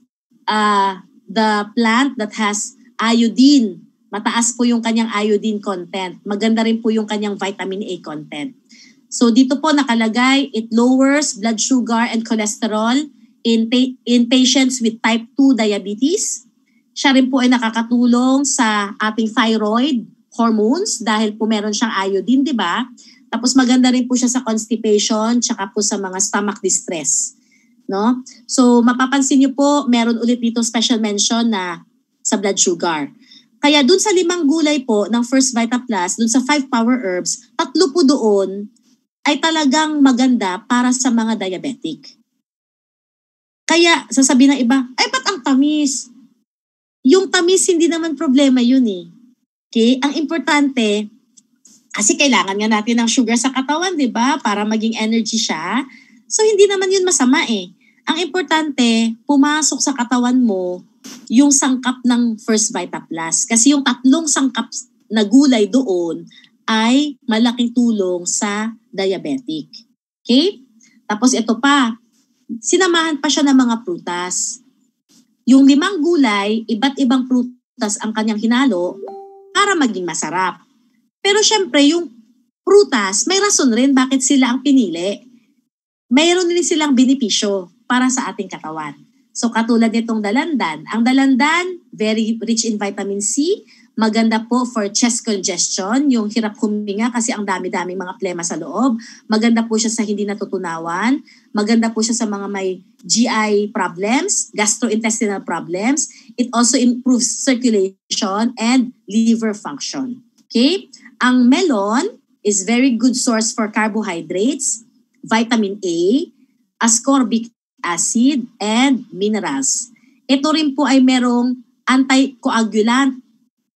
the plant that has iodine. Mataas po yung kanyang iodine content. Maganda rin po yung kanyang vitamin A content. So dito po nakalagay, it lowers blood sugar and cholesterol in patients with type 2 diabetes. Siya rin po ay nakakatulong sa ating thyroid hormones dahil po meron siyang iodine, di ba? Tapos maganda rin po siya sa constipation tsaka po sa mga stomach distress. No? So mapapansin niyo po, meron ulit dito special mention na sa blood sugar. Kaya dun sa 5 gulay po ng First Vita Plus, dun sa 5 power herbs, 3 po doon ay talagang maganda para sa mga diabetic. Kaya sasabihin ng iba, ay ba't ang tamis? Yung tamis hindi naman problema yun eh. Okay? Ang importante, kasi kailangan nga natin ng sugar sa katawan, di ba? Para maging energy siya. So hindi naman yun masama eh. Ang importante, pumasok sa katawan mo yung sangkap ng First Vita Plus. Kasi yung 3 sangkap na gulay doon ay malaking tulong sa diabetic. Okay? Tapos ito pa, sinamahan pa siya ng mga prutas. Yung 5 gulay, iba't ibang prutas ang kanyang hinalo para maging masarap. Pero syempre, yung prutas, may rason rin bakit sila ang pinili. Mayroon din silang benepisyo para sa ating katawan. So katulad nitong dalandan. Ang dalandan, very rich in vitamin C. Maganda po for chest congestion, yung hirap huminga kasi ang dami-daming mga plema sa loob. Maganda po siya sa hindi natutunawan. Maganda po siya sa mga may GI problems, gastrointestinal problems. It also improves circulation and liver function. Okay? Ang melon is very good source for carbohydrates, vitamin A, ascorbic acid, and minerals. Ito rin po ay merong anticoagulant,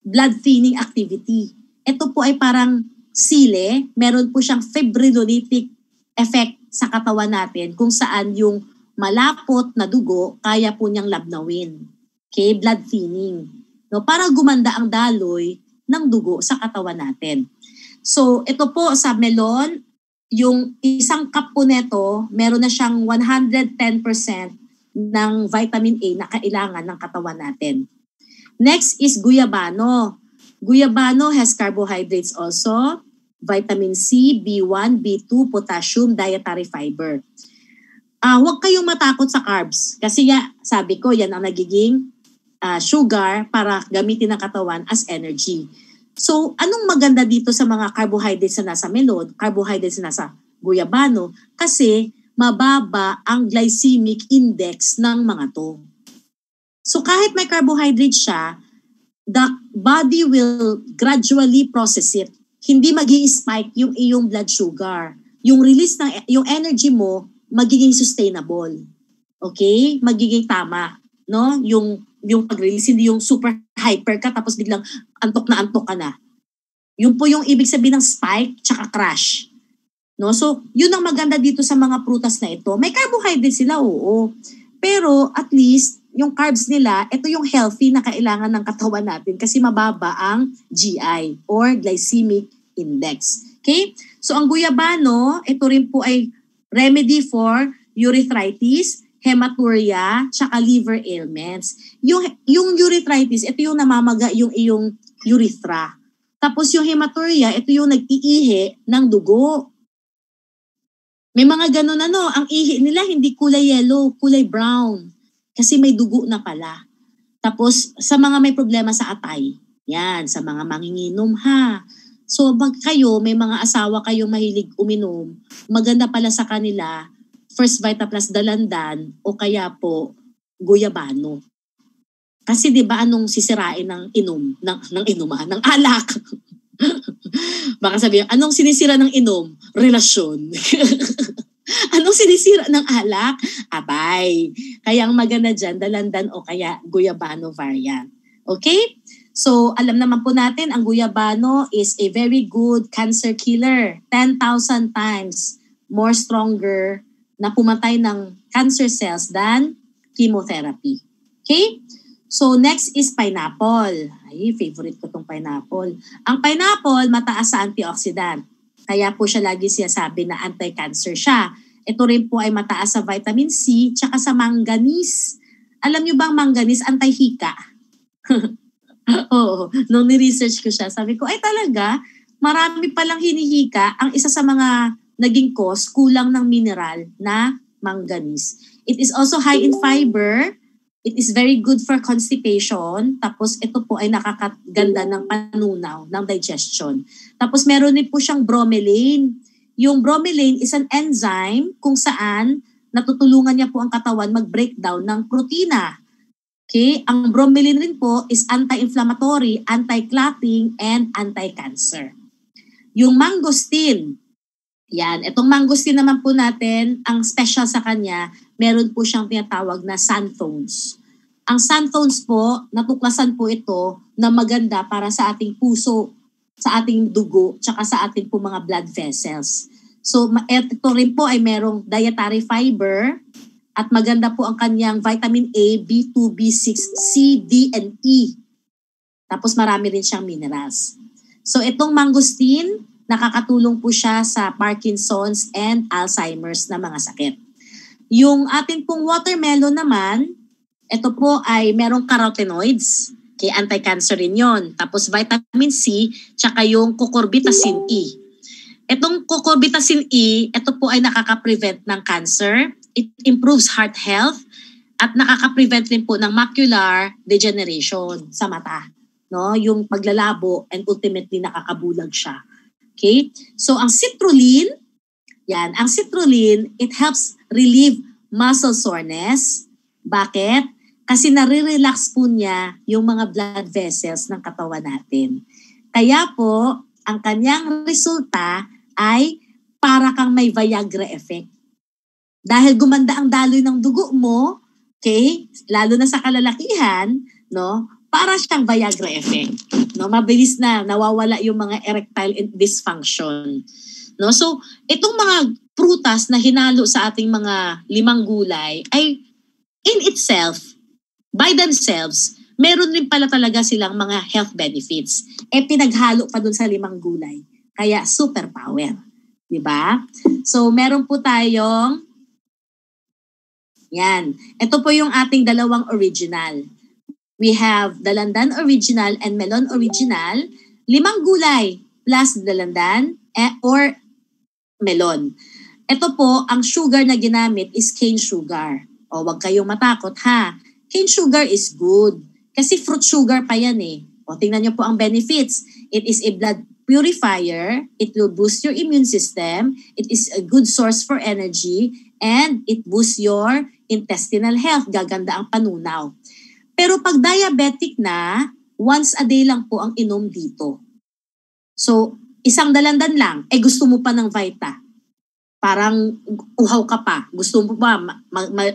blood thinning activity. Ito po ay parang sile, meron po siyang fibrinolytic effect sa katawan natin kung saan yung malapot na dugo kaya po niyang labnawin. Okay, blood thinning. No, para gumanda ang daloy ng dugo sa katawan natin. So, ito po sa melon, yung isang cup po neto, meron na siyang 110% ng vitamin A na kailangan ng katawan natin. Next is guyabano. Guyabano has carbohydrates also, vitamin C, B1, B2, potassium, dietary fiber. Huwag kayong matakot sa carbs kasi sabi ko, yan ang nagiging sugar para gamitin ng katawan as energy. So, anong maganda dito sa mga carbohydrates na nasa melon, carbohydrates na nasa guyabano? Kasi mababa ang glycemic index ng mga to. So, kahit may carbohydrate siya, the body will gradually process it. Hindi magi-spike yung iyong blood sugar. Yung release ng yung energy mo magiging sustainable. Okay? Magiging tama, no? Yung pag-release, hindi yung super hyper ka tapos biglang antok ka na. Yun po yung ibig sabihin ng spike tsaka crash. No? So, yun ang maganda dito sa mga prutas na ito. May carbohydrates sila, oo. Pero at least, yung carbs nila, ito yung healthy na kailangan ng katawan natin kasi mababa ang GI or glycemic index. Okay? So, ang guyabano, ito rin po ay remedy for urethritis, hematuria, tsaka liver ailments. Yung urethritis, ito yung namamaga yung iyong urethra. Tapos yung hematuria, ito yung nag-iihi ng dugo. May mga ganun ang ihi nila hindi kulay yellow, kulay brown. Kasi may dugo na pala. Tapos sa mga may problema sa atay, yan, sa mga manginginom ha. So kayo, may mga asawa kayong mahilig uminom, maganda pala sa kanila, First Vita Plus dalandan o kaya po guyabano. Kasi 'di ba anong sisirain ng ng alak? Baka sabihin, anong sinisira ng inom? Relasyon. Anong sinisira ng alak? Abay. Kaya ang maganda dyan, dalandan o kaya guyabano variant. Okay? So, alam naman po natin, ang guyabano is a very good cancer killer. 10,000 times more stronger na pumatay ng cancer cells than chemotherapy. Okay? So, next is pineapple. Ay, favorite ko tong pineapple. Ang pineapple, mataas sa antioxidant. Kaya po siya lagi sinasabi na anti-cancer siya. Ito rin po ay mataas sa vitamin C tsaka sa manganese. Alam niyo bang manganese anti-hika? Oo, nung ni-research ko siya, sabi ko, ay talaga, marami palang hinihika. Ang isa sa mga naging cause, kulang ng mineral na manganese. It is also high in fiber. It is very good for constipation. Tapos ito po ay nakakaganda ng panunaw, ng digestion. Tapos meron din po siyang bromelain. Yung bromelain is an enzyme kung saan natutulungan niya po ang katawan mag-breakdown ng protina. Okay? Ang bromelain rin po is anti-inflammatory, anti-clotting, and anti-cancer. Yung mangosteen, yan. Itong mangosteen naman po natin, ang special sa kanya, meron po siyang tinatawag na xanthones. Ang xanthones po, natuklasan po ito na maganda para sa ating puso, sa ating dugo, tsaka sa ating po mga blood vessels. So, ito rin po ay merong dietary fiber, at maganda po ang kanyang vitamin A, B2, B6, C, D, and E. Tapos marami rin siyang minerals. So itong mangosteen, nakakatulong po siya sa Parkinson's and Alzheimer's na mga sakit. Yung atin pong watermelon naman, ito po ay merong carotenoids. Okay, anti-cancer rin yun. Tapos vitamin C, tsaka yung cucurbitacin E. Itong cucurbitacin E, ito po ay nakaka-prevent ng cancer. It improves heart health at nakaka-prevent rin po ng macular degeneration sa mata. No? Yung paglalabo and ultimately nakakabulag siya. Okay? So ang citrulline, ang citrulline, it helps relieve muscle soreness. Bakit? Kasi nare-relax po niya yung mga blood vessels ng katawan natin. Kaya po, ang kanyang resulta ay para kang may Viagra effect. Dahil gumanda ang daloy ng dugo mo, okay, lalo na sa kalalakihan, no, para siyang Viagra effect. No, mabilis na nawawala yung mga erectile dysfunction. No, so itong mga prutas na hinalo sa ating mga 5 gulay ay in itself, by themselves, meron rin pala talaga silang mga health benefits. Pinaghalo pa dun sa 5 gulay. Kaya superpower. Diba? So meron po tayong yan. Ito po yung ating 2 original. We have dalandan original and melon original. 5 gulay plus dalandan or melon. Ito po, ang sugar na ginamit is cane sugar. O wag kayong matakot ha. Cane sugar is good. Kasi fruit sugar pa yan eh. O tingnan nyo po ang benefits. It is a blood purifier. It will boost your immune system. It is a good source for energy. And it boosts your intestinal health. Gaganda ang panunaw. Pero pag diabetic na, once a day lang po ang inom dito. So, isang dalandan lang, gusto mo pa ng Vita. Parang uhaw ka pa. Gusto mo pa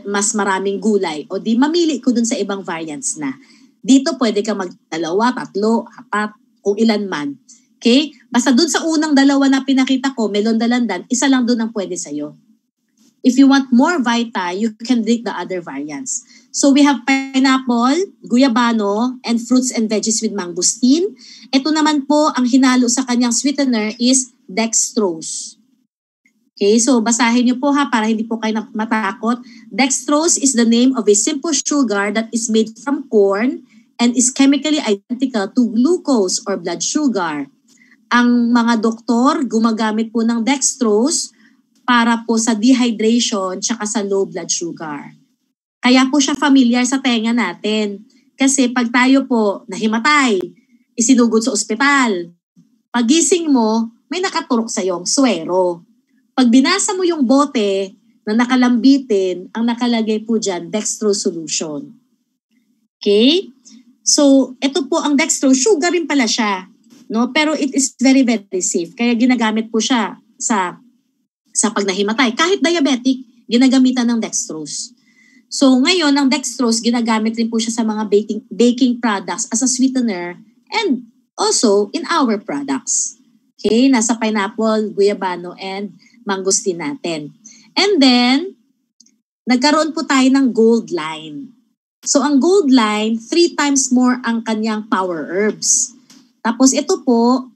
mas maraming gulay. O di mamili ko dun sa ibang variants na. Dito pwede ka mag-2, 3, 4, kung ilan man. Okay? Basta dun sa unang 2 na pinakita ko, melon dalandan, isa lang dun ang pwede sa'yo. If you want more Vita, you can drink the other variants. So we have pineapple, guyabano, and fruits and veggies with mangosteen. Ito naman po, ang hinalo sa kanyang sweetener is dextrose. Okay, so basahin niyo po ha para hindi po kayo matakot. Dextrose is the name of a simple sugar that is made from corn and is chemically identical to glucose or blood sugar. Ang mga doktor gumagamit po ng dextrose para po sa dehydration tsaka sa low blood sugar. Kaya po siya familiar sa tenga natin. Kasi pag tayo po nahimatay, isinugod sa ospital, pagising mo, may nakaturok sa iyong swero. Pag binasa mo yung bote na nakalambitin, ang nakalagay po dyan, dextrose solution. Okay? So, ito po ang dextrose. Sugar rin pala siya. No? Pero it is very, very safe. Kaya ginagamit po siya sa pag nahimatay. Kahit diabetic, ginagamitan ng dextrose. So, ngayon, ang dextrose, ginagamit rin po siya sa mga baking products as a sweetener and also in our products. Okay? Nasa pineapple, guyabano, and mangosteen natin. And then, nagkaroon po tayo ng gold line. So, ang gold line, 3 times more ang kanyang power herbs. Tapos, ito po,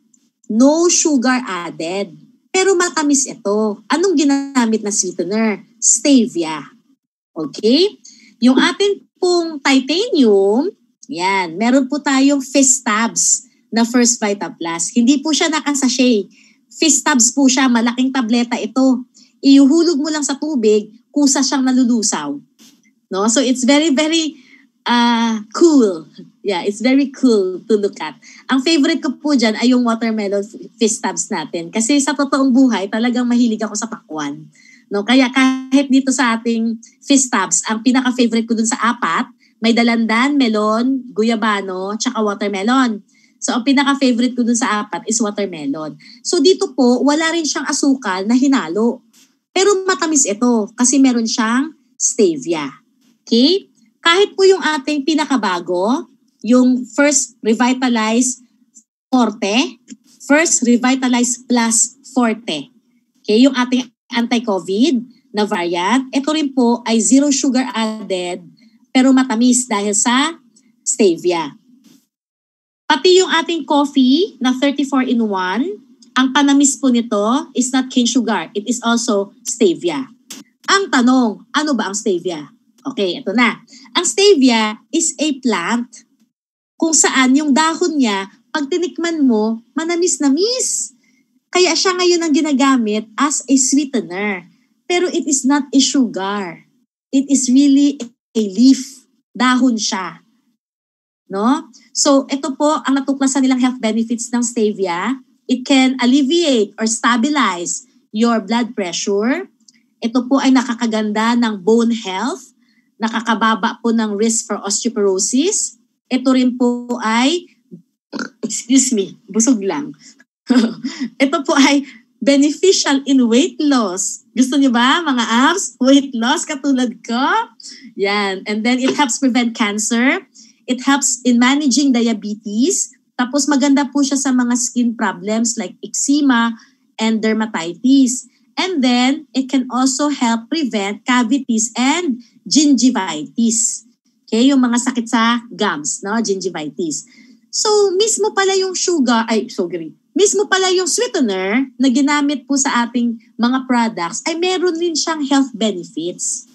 no sugar added. Pero matamis ito. Anong ginamit na sweetener? Stevia. Okay? Yung atin pong titanium, yan, meron po tayong Fistabs na First Vita Plus. Hindi po siya nakasachet. Fistabs po siya, malaking tableta ito. Iuhulog mo lang sa tubig, kusa siyang nalulusaw. No? So it's very, very cool. Yeah, it's very cool to look at. Ang favorite ko po dyan ay yung watermelon Fistabs natin. Kasi sa totoong buhay, talagang mahilig ako sa pakwan. No? Kaya kahit dito sa ating Fistabs, ang pinaka-favorite ko dun sa 4, may dalandan, melon, guyabano, tsaka watermelon. So, ang pinaka-favorite ko dun sa 4 is watermelon. So, dito po, wala rin siyang asukal na hinalo. Pero matamis ito kasi meron siyang stevia. Okay? Kahit po yung ating pinakabago, yung First Revitalize Forte, First Revitalize Plus Forte. Okay? Yung ating anti-COVID. na variant. Ito rin po ay zero sugar added pero matamis dahil sa stevia. Pati yung ating coffee na 34-in-1, ang panamis po nito is not cane sugar. It is also stevia. Ang tanong, ano ba ang stevia? Okay, ito na. Ang stevia is a plant kung saan yung dahon niya, pag tinikman mo, manamis-namis. Kaya siya ngayon ang ginagamit as a sweetener. Pero it is not a sugar. It is really a leaf. Dahon siya. No? So, ito po ang natuklasan nilang health benefits ng stevia. It can alleviate or stabilize your blood pressure. Ito po ay nakakaganda ng bone health. Nakakababa po ng risk for osteoporosis. Ito rin po ay, excuse me, busog lang. Ito po ay beneficial in weight loss. Gusto niyo ba, mga abs? Weight loss katulad ko? Yan. And then it helps prevent cancer. It helps in managing diabetes. Tapos maganda po siya sa mga skin problems like eczema and dermatitis. And then it can also help prevent cavities and gingivitis. Okay, yung mga sakit sa gums, no? Gingivitis. So, mismo pala yung mismo pala yung sweetener na ginamit po sa ating mga products ay meron din siyang health benefits.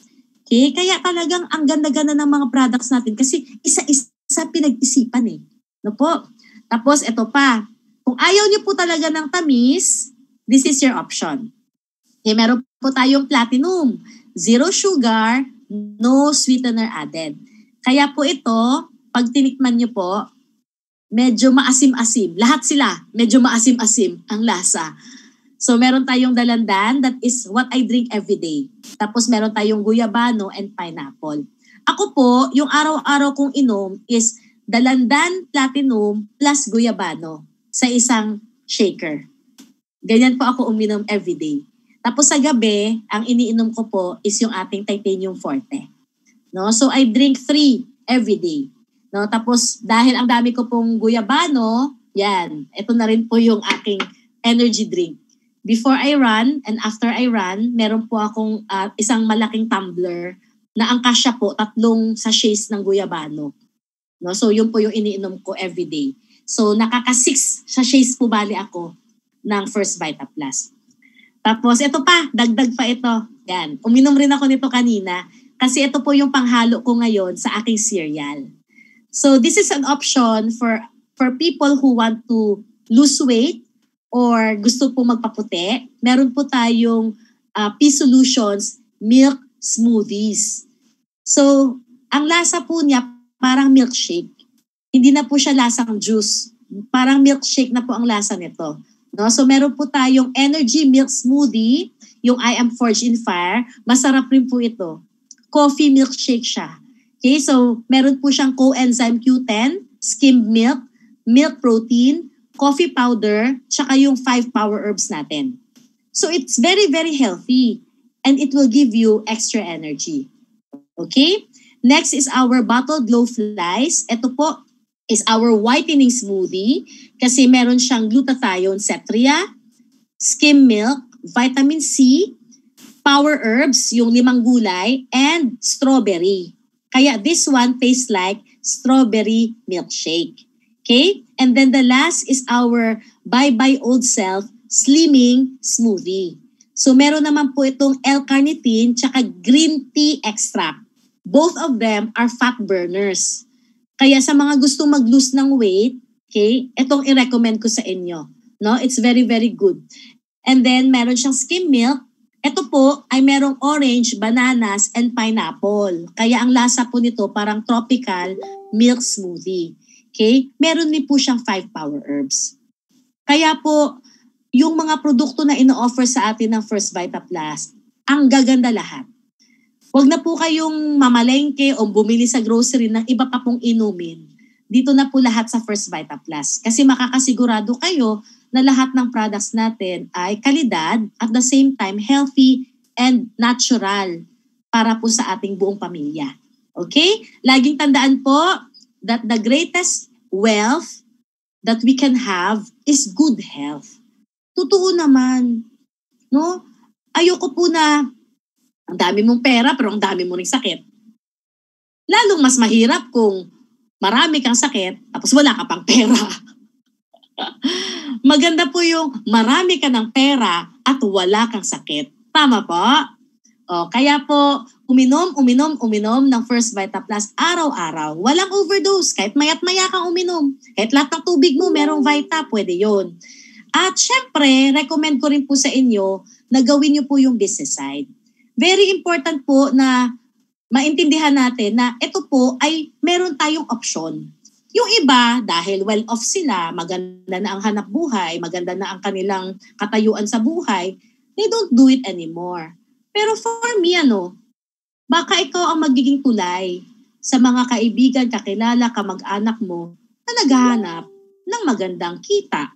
Okay? Kaya talagang ang ganda-ganda ng mga products natin kasi isa-isa pinag-isipan eh. No po? Tapos ito pa, kung ayaw niyo po talaga ng tamis, this is your option. Okay, meron po tayong platinum. Zero sugar, no sweetener added. Kaya po ito, pag tinikman niyo po, medyo maasim-asim. Lahat sila, medyo maasim-asim ang lasa. So meron tayong dalandan, that is what I drink every day. Tapos meron tayong guyabano and pineapple. Ako po, yung araw-araw kong inom is dalandan, platinum, plus guyabano sa isang shaker. Ganyan po ako uminom every day. Tapos sa gabi, ang iniinom ko po is yung ating titanium forte. No? So I drink 3 every day. No? Tapos dahil ang dami ko pong guyabano, yan, ito na rin po yung aking energy drink. Before I run and after I run, meron po akong isang malaking tumbler na ang kasya po 3 sachets ng guyabano. No? So yun po yung iniinom ko every day. So nakaka-6 sachets po bali ako ng First Vita Plus. Tapos ito pa, dagdag pa ito. Yan, uminom rin ako nito kanina kasi ito po yung panghalo ko ngayon sa aking cereal. So this is an option for people who want to lose weight or gusto po magpaputi. Meron po tayong P-Solutions milk smoothies. So ang lasa po niya parang milkshake. Hindi na po siya lasang juice. Parang milkshake na po ang lasa nito. No? So meron po tayong energy milk smoothie, yung I Am Forged in Fire. Masarap rin po ito. Coffee milkshake siya. Okay, so meron po siyang coenzyme Q10, skimmed milk, milk protein, coffee powder, tsaka yung 5 power herbs natin. So it's very, very healthy and it will give you extra energy. Okay? Next is our Bottled Glow Flies. Ito po is our whitening smoothie kasi meron siyang glutathione cetria, skim milk, vitamin C, power herbs, yung 5 gulay, and strawberry. Kaya this one tastes like strawberry milkshake. Okay? And then the last is our Bye Bye Old Self Slimming Smoothie. So meron naman po itong L-carnitine tsaka green tea extract. Both of them are fat burners. Kaya sa mga gustong mag-lose ng weight, okay, itong i-recommend ko sa inyo. No? It's very, very good. And then meron siyang skim milk. Ito po ay merong orange, bananas, and pineapple. Kaya ang lasa po nito parang tropical milk smoothie. Okay? Meron din po siyang 5 power herbs. Kaya po, yung mga produkto na ino-offer sa atin ng First Vita Plus, ang gaganda lahat. Huwag na po kayong mamalengke o bumili sa grocery ng iba pa pong inumin. Dito na po lahat sa First Vita Plus. Kasi makakasigurado kayo na lahat ng products natin ay kalidad at the same time healthy and natural para po sa ating buong pamilya. Okay? Laging tandaan po that the greatest wealth that we can have is good health. Totoo naman. No? Ayoko po na Ang dami mong pera pero ang dami mo ring sakit. Lalong mas mahirap kung marami kang sakit tapos wala ka pang pera. Maganda po yung marami ka ng pera at wala kang sakit. Tama po? Kaya po, uminom ng First Vita Plus araw-araw. Walang overdose. Kahit mayat-maya kang uminom. Kahit lahat ng tubig mo merong Vita, pwede yon. At syempre, recommend ko rin po sa inyo na gawin niyo po yung business side. Very important po na maintindihan natin na ito po ay meron tayong option. Yung iba, dahil well-off sila, maganda na ang hanap buhay, maganda na ang kanilang katayuan sa buhay, they don't do it anymore. Pero for me, baka ikaw ang magiging tulay sa mga kaibigan, kakilala, kamag-anak mo na naghahanap ng magandang kita.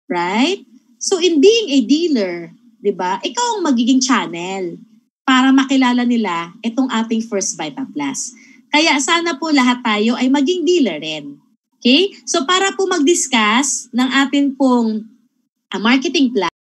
Right? So in being a dealer, di ba, ikaw ang magiging channel para makilala nila itong ating First Vita Plus. Kaya sana po lahat tayo ay maging dealer rin. Okay? So para po mag-discuss ng ating pong marketing plan,